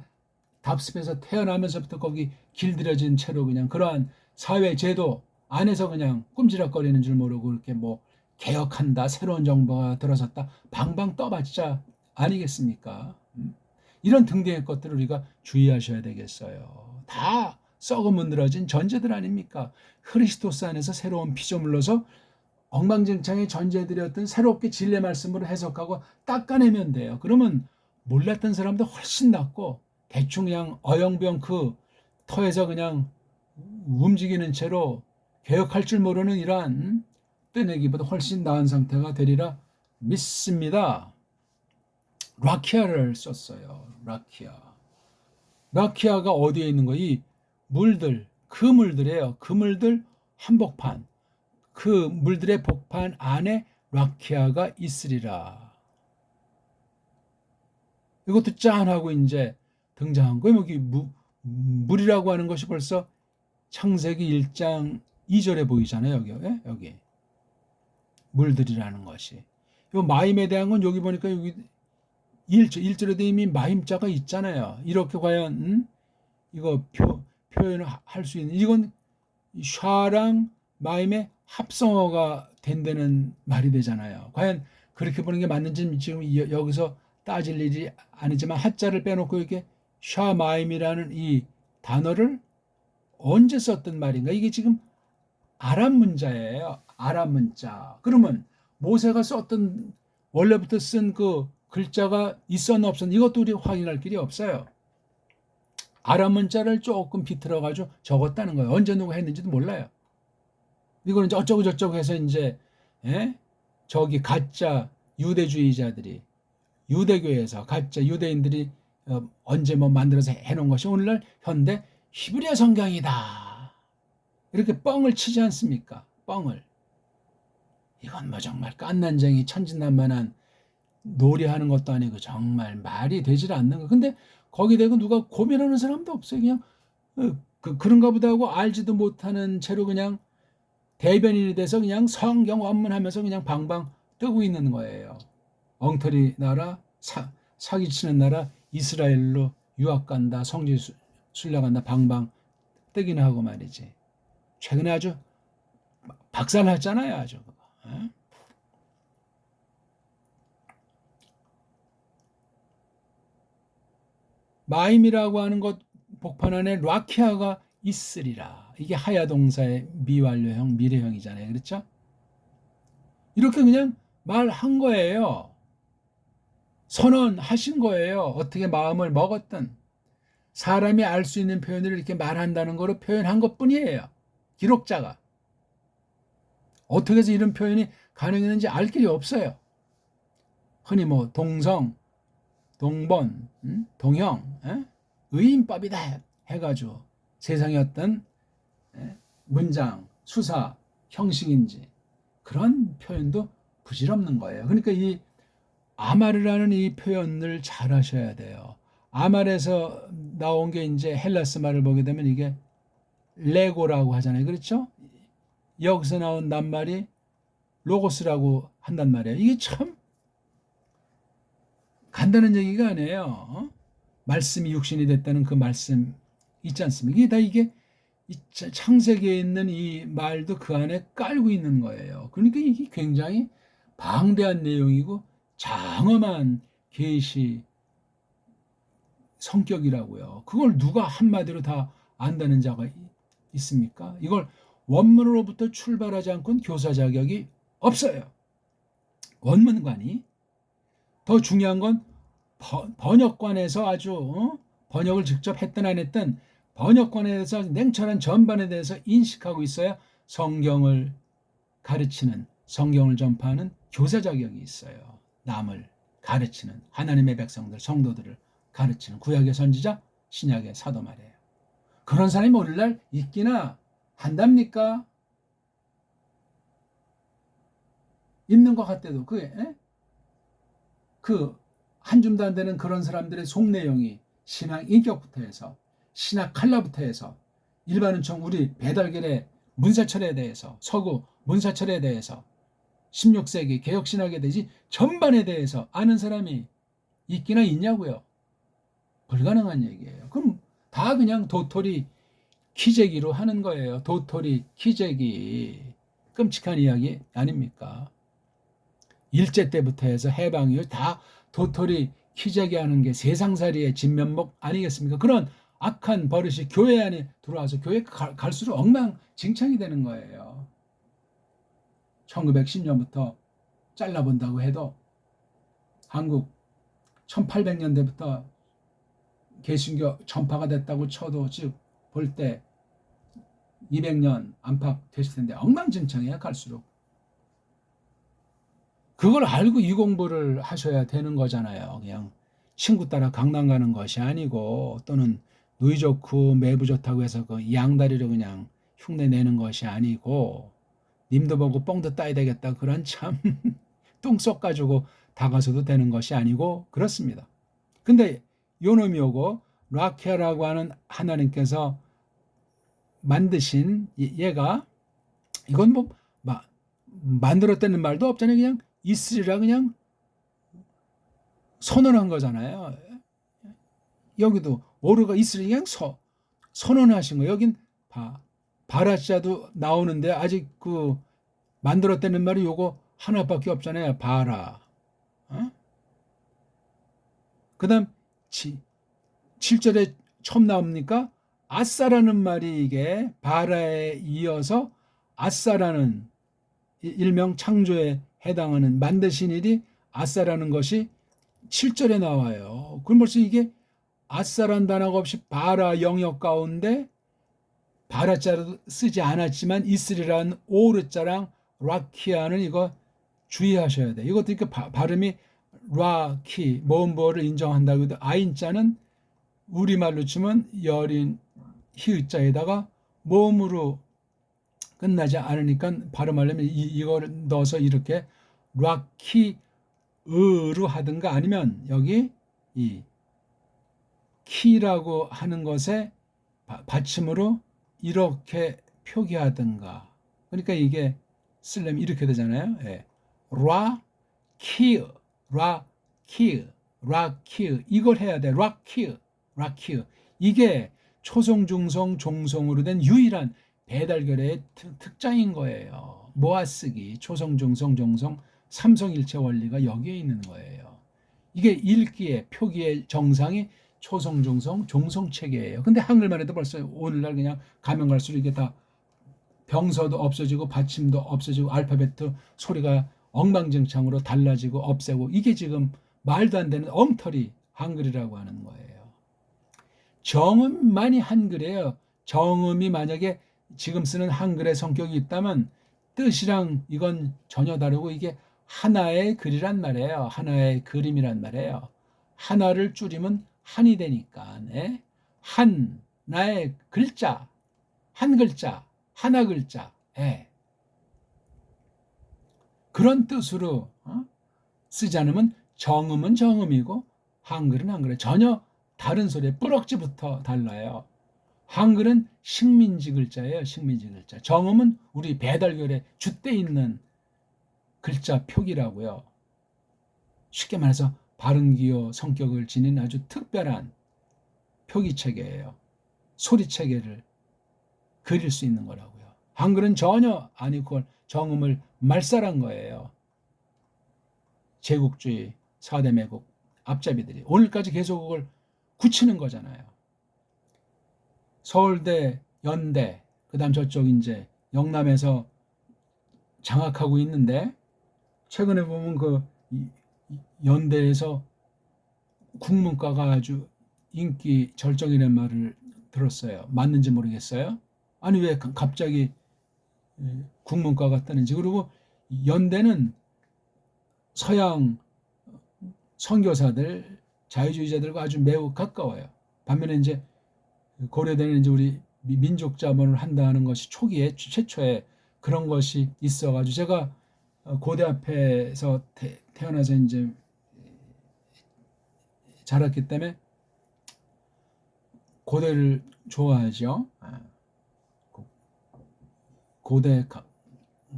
Speaker 1: 답습에서 태어나면서부터 거기 길들여진 채로 그냥 그러한 사회 제도 안에서 그냥 꼼지락거리는 줄 모르고 그렇게 뭐 개혁한다, 새로운 정부가 들어섰다, 방방 떠봤자 아니겠습니까? 이런 등등의 것들을 우리가 주의하셔야 되겠어요. 다 썩어 문드러진 전제들 아닙니까? 그리스도스 안에서 새로운 피조물로서 엉망진창의 전제들이었던 새롭게 진리 말씀으로 해석하고 닦아내면 돼요. 그러면 몰랐던 사람도 훨씬 낫고 대충 그냥 어영병 그 터에서 그냥 움직이는 채로 개혁할 줄 모르는 이러한 뜨내기보다 훨씬 나은 상태가 되리라 믿습니다. 라키아를 썼어요. 라키아가 어디에 있는 거예요? 이 물들, 그 물들이에요. 그 물들 한복판, 그 물들의 복판 안에 라키아가 있으리라. 이것도 짠하고 이제 등장한 거예요. 여기 물이라고 하는 것이 벌써 창세기 1장 2절에 보이잖아요. 여기 물들이라는 것이. 요 마임에 대한 건 여기 보니까 여기 1절에도 이미 마임자가 있잖아요. 이렇게 과연 이거 표현을 할 수 있는, 이건 샤랑 마임의 합성어가 된다는 말이 되잖아요. 과연 그렇게 보는 게 맞는지 지금 여기서 따질 일이 아니지만 하자를 빼놓고 이렇게 샤 마임이라는 이 단어를 언제 썼던 말인가? 이게 지금 아람 문자예요. 아람 문자. 그러면 모세가 썼던 원래부터 쓴 그 글자가 있었나 없었나 이것도 우리 확인할 길이 없어요. 아람 문자를 조금 비틀어가지고 적었다는 거예요. 언제 누가 했는지도 몰라요. 이거는 이제 어쩌고 저쩌고 해서 이제 저기 가짜 유대주의자들이 유대교에서 가짜 유대인들이 언제 뭐 만들어서 해놓은 것이 오늘날 현대 히브리어 성경이다. 이렇게 뻥을 치지 않습니까? 뻥을. 이건 뭐 정말 깐난쟁이 천진난만한 놀이하는 것도 아니고 정말 말이 되질 않는 거. 근데 거기 대고 누가 고민하는 사람도 없어요. 그냥 그런가 보다 하고 알지도 못하는 채로 그냥 대변인이 돼서 그냥 성경 원문하면서 그냥 방방 뜨고 있는 거예요. 엉터리 나라, 사기치는 나라, 이스라엘로 유학 간다, 성지 순례간다, 방방 뜨기는 하고 말이지. 최근에 아주 박살났잖아요, 아주. 마임이라고 하는 것 복판 안에 라키아가 있으리라. 이게 하야 동사의 미완료형, 미래형이잖아요. 그렇죠? 이렇게 그냥 말한 거예요. 선언하신 거예요. 어떻게 마음을 먹었든 사람이 알 수 있는 표현을 이렇게 말한다는 거로 표현한 것뿐이에요. 기록자가. 어떻게 해서 이런 표현이 가능했는지 알 길이 없어요. 흔히 뭐 동성, 동번, 동형, 의인법이다 해가지고 세상의 어떤 문장, 수사, 형식인지 그런 표현도 부질없는 거예요. 그러니까 이 아마르라는 이 표현을 잘 하셔야 돼요. 아말에서 나온 게 이제 헬라스 말을 보게 되면 이게 레고라고 하잖아요. 그렇죠? 여기서 나온 낱말이 로고스라고 한단 말이에요. 이게 참 간단한 얘기가 아니에요. 말씀이 육신이 됐다는 그 말씀 있지 않습니까? 이게 창세기에 있는 이 말도 그 안에 깔고 있는 거예요. 그러니까 이게 굉장히 방대한 내용이고 장엄한 계시 성격이라고요. 그걸 누가 한마디로 다 안다는 자가 있습니까? 이걸 원문으로부터 출발하지 않고는 교사 자격이 없어요. 원문관이. 더 중요한 건 번역관에서 아주 번역을 직접 했든 안 했든 번역관에서 냉철한 전반에 대해서 인식하고 있어야 성경을 가르치는, 성경을 전파하는 교사 자격이 있어요. 남을 가르치는, 하나님의 백성들, 성도들을 가르치는 구약의 선지자, 신약의 사도 말이에요. 그런 사람이 오늘날 있기나 한답니까? 있는 것 같아도 그 한 줌도 안 되는 그런 사람들의 속내용이 신앙 인격부터 해서 신학 칼라부터 해서 일반은총 우리 배달결의 문사철에 대해서 서구 문사철에 대해서 16세기 개혁신학에 대해서 전반에 대해서 아는 사람이 있기나 있냐고요. 불가능한 얘기예요. 그럼 다 그냥 도토리 키재기로 하는 거예요. 도토리 키재기. 끔찍한 이야기 아닙니까? 일제 때부터 해서 해방 이후 다 도토리 키재기 하는 게 세상살이의 진면목 아니겠습니까? 그런 악한 버릇이 교회 안에 들어와서 교회 갈수록 엉망진창이 되는 거예요. 1910년부터 잘라본다고 해도 한국 1800년대부터 개신교 전파가 됐다고 쳐도 즉 볼 때 200년 안팎 됐을 텐데 엉망진창이야 갈수록. 그걸 알고 이 공부를 하셔야 되는 거잖아요. 그냥 친구 따라 강남 가는 것이 아니고 또는 누이 좋고 매부 좋다고 해서 그 양다리로 그냥 흉내 내는 것이 아니고 님도 보고 뻥도 따야 되겠다 그런 참 똥 쏙 가지고 다가서도 되는 것이 아니고 그렇습니다. 근데 요놈이 오고 라케라고 하는 하나님께서 만드신 얘가 이건 뭐 만들었다는 말도 없잖아요. 그냥 있으리라 그냥 선언한 거잖아요. 여기도 오르가 있으리 그냥 선언하신 거예요. 여긴 바라자도 나오는데 아직 그 만들었다는 말이 요거 하나밖에 없잖아요. 바라. 그 다음 7절에 처음 나옵니까? 아싸라는 말이 이게 바라에 이어서 아싸라는 일명 창조에 해당하는 만드신 일이 아싸라는 것이 7절에 나와요. 그럼 벌써 이게 아싸란 단어가 없이 바라 영역 가운데 바라자로 쓰지 않았지만 이스리라는 오르자랑 라키아는 이거 주의하셔야 돼. 이것도 이렇게 발음이 라키 모음보를 인정한다고 해도 아인자는 우리말로 치면 여린 히읗자에다가 모음으로 끝나지 않으니까 발음하려면 이거를 넣어서 이렇게 라키으로 하든가 아니면 여기 이 키라고 하는 것에 받침으로 이렇게 표기하든가. 그러니까 이게 쓰려면 이렇게 되잖아요. 예. 라키으 이걸 해야 돼. 라키으 이게 초성 중성 종성으로 된 유일한 배달결의 특장인 거예요. 모아쓰기 초성 중성 종성 삼성일체 원리가 여기에 있는 거예요. 이게 읽기의 표기의 정상이 초성 중성 종성 체계예요. 근데 한글만 해도 벌써 오늘날 그냥 가면 갈수록 이게 다 병서도 없어지고 받침도 없어지고 알파벳 소리가 엉망진창으로 달라지고 없애고 이게 지금 말도 안 되는 엉터리 한글이라고 하는 거예요. 정음만이 한글이에요. 정음이 만약에 지금 쓰는 한글의 성격이 있다면 뜻이랑 이건 전혀 다르고 이게 하나의 글이란 말이에요. 하나의 그림이란 말이에요. 하나를 줄이면 한이 되니까 하나의 글자, 한 글자, 하나 글자 그런 뜻으로 쓰지 않으면 정음은 정음이고 한글은 한글에 전혀 다른 소리에 뿌럭지부터 달라요. 한글은 식민지 글자예요. 식민지 글자. 정음은 우리 배달결에 줏대 있는 글자 표기라고요. 쉽게 말해서 발음기호 성격을 지닌 아주 특별한 표기 체계예요. 소리 체계를 그릴 수 있는 거라고요. 한글은 전혀 아니고 정음을 말살한 거예요. 제국주의, 사대매국, 앞잡이들이 오늘까지 계속 그걸 굳히는 거잖아요. 서울대, 연대, 그 다음 저쪽 이제 영남에서 장악하고 있는데 최근에 보면 그 연대에서 국문과가 아주 인기 절정이라는 말을 들었어요. 맞는지 모르겠어요. 아니 왜 갑자기 국문과가 뜨는지. 그리고 연대는 서양 선교사들, 자유주의자들과 아주 매우 가까워요. 반면에 이제 고려대는 이제 우리 민족 자본을 한다는 것이 초기에 최초에 그런 것이 있어가지고 제가 고대 앞에서 태어나서 이제 자랐기 때문에 고대를 좋아하죠. 고대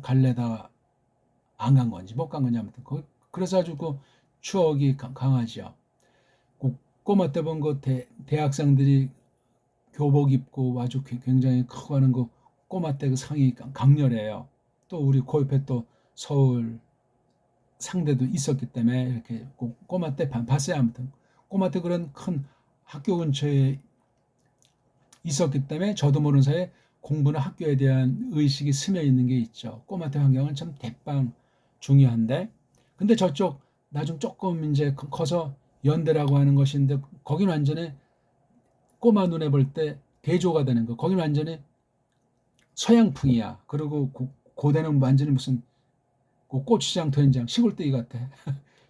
Speaker 1: 갈래다 안 간 건지 못 간 건지 아무튼 그래서 아주 그 추억이 강하죠. 꼬마 때 본 그 대학생들이 교복 입고 아주 굉장히 크고 하는 그 꼬마 때 그 상이 강렬해요. 또 우리 그 옆에 또 서울 상대도 있었기 때문에 이렇게 꼬마 때 봤어요. 아무튼 꼬마 때 그런 큰 학교 근처에 있었기 때문에 저도 모르는 사이에 공부나 학교에 대한 의식이 스며 있는 게 있죠. 꼬마 때 환경은 참 대빵 중요한데, 근데 저쪽 나중 조금 이제 커서 연대라고 하는 것인데 거긴 완전히 꼬마 눈에 볼 때 대조가 되는 거. 거긴 완전히 서양풍이야. 그리고 고대는 완전히 무슨 고추장 된장 시골뜨기 같아.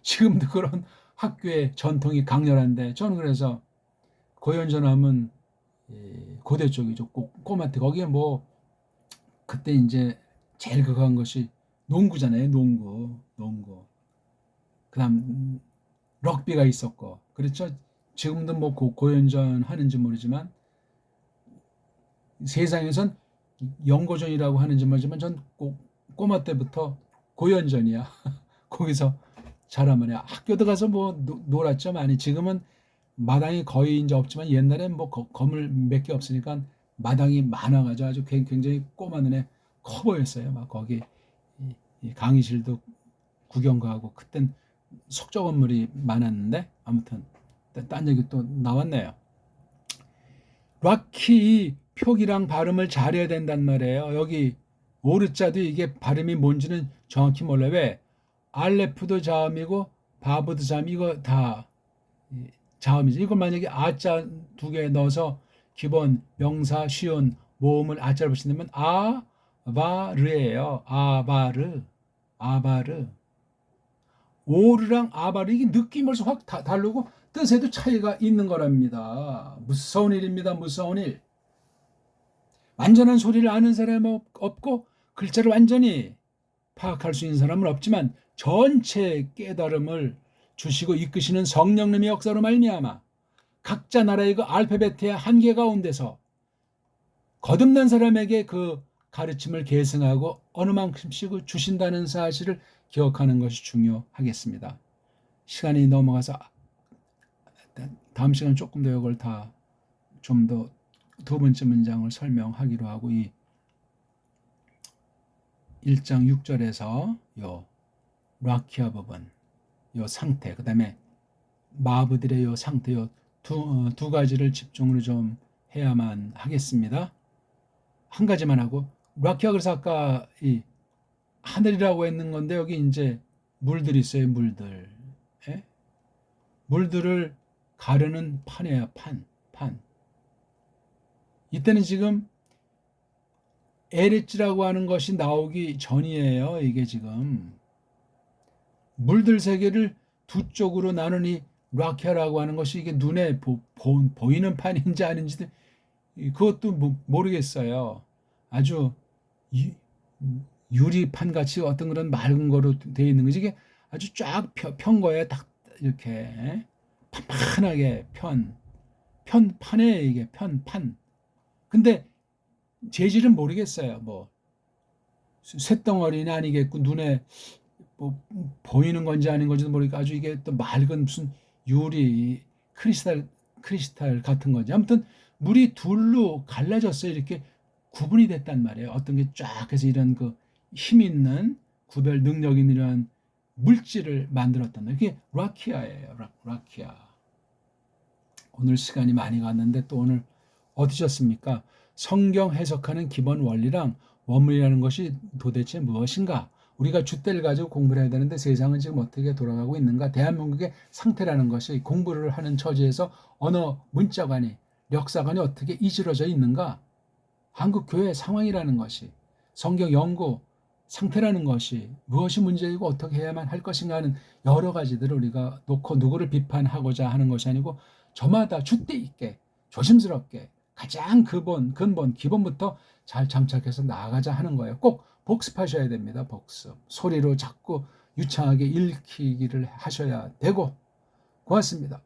Speaker 1: 지금도 그런 학교의 전통이 강렬한데 저는 그래서 고연전함은 고대 쪽이죠. 꼬마 때 거기에 뭐 그때 이제 제일 그거 한 것이 농구잖아요. 농구. 그다음 럭비가 있었고 그렇죠. 지금도 뭐 고연전 하는지 모르지만 세상에선 연고전이라고 하는지 모르지만 전 꼬마 때부터 고연전이야. 거기서 자라면 학교도 가서 뭐 놀았죠 많이. 지금은 마당이 거의 이제 없지만 옛날엔 뭐 건물 몇 개 없으니까 마당이 많아가지고 아주 굉장히 꼬마 눈에 커 보였어요. 막 거기 이 강의실도 구경 가고 그땐 석조 건물이 많았는데 아무튼 딴 얘기 또 나왔네요. 락키 표기랑 발음을 잘해야 된단 말이에요. 여기 오르자도 이게 발음이 뭔지는 정확히 몰라요. 왜? 알레프도 자음이고 바브도 자음 이거 다 자음이죠. 이걸 만약에 아자 두 개 넣어서 기본 명사 쉬운 모음을 아자를 붙인다면 아바르예요. 아바르. 오르랑 아바르 이게 느낌이 벌써 확 다르고 뜻에도 차이가 있는 거랍니다. 무서운 일입니다. 무서운 일. 완전한 소리를 아는 사람은 없고 글자를 완전히 파악할 수 있는 사람은 없지만 전체 깨달음을 주시고 이끄시는 성령님의 역사로 말미암아 각자 나라의 그 알파벳의 한계 가운데서 거듭난 사람에게 그 가르침을 계승하고 어느 만큼씩 주신다는 사실을 기억하는 것이 중요하겠습니다. 시간이 넘어가서 다음 시간 조금 더 이걸 다 좀 더 두 번째 문장을 설명하기로 하고 이 1장 6절에서 요 라키아 부분 요 상태 그다음에 마부들의 요 상태 요 두 가지를 집중으로 좀 해야만 하겠습니다. 한 가지만 하고 라키아 그래서 아까 이 하늘이라고 했는 건데 여기 이제 물들이 있어요. 물들. 예? 물들을 가르는 판이에요. 판. 이때는 지금 에레츠라고 하는 것이 나오기 전이에요. 이게 지금 물들 세계를 두 쪽으로 나누니 라키아라고 하는 것이 이게 눈에 보이는 판인지 아닌지 그것도 모르겠어요. 아주 유리판 같이 어떤 그런 맑은 거로 되어 있는 거지 이게 아주 쫙 편 거에 딱 이렇게 판판하게 판에 이게 판. 근데 재질은 모르겠어요. 뭐 쇳덩어리는 아니겠고 눈에 뭐 보이는 건지 아닌 건지도 모르니까 아주 이게 또 맑은 무슨 유리 크리스탈 같은 건지 아무튼 물이 둘로 갈라졌어요. 이렇게 구분이 됐단 말이에요. 어떤 게 쫙 해서 이런 그 힘 있는 구별 능력 있는 이런 물질을 만들었단 말이에요. 이게 라키아예요. 라키아. 오늘 시간이 많이 갔는데 또 오늘 어떠셨습니까? 성경 해석하는 기본 원리랑 원문이라는 것이 도대체 무엇인가? 우리가 줏대를 가지고 공부를 해야 되는데 세상은 지금 어떻게 돌아가고 있는가? 대한민국의 상태라는 것이 공부를 하는 처지에서 언어 문자관이 역사관이 어떻게 이지러져 있는가? 한국 교회 상황이라는 것이 성경 연구 상태라는 것이 무엇이 문제이고 어떻게 해야만 할 것인가 하는 여러 가지들을 우리가 놓고 누구를 비판하고자 하는 것이 아니고 저마다 줏대 있게 조심스럽게 가장 근본 기본부터 잘 장착해서 나아가자 하는 거예요. 꼭 복습하셔야 됩니다. 복습. 소리로 자꾸 유창하게 읽히기를 하셔야 되고 고맙습니다.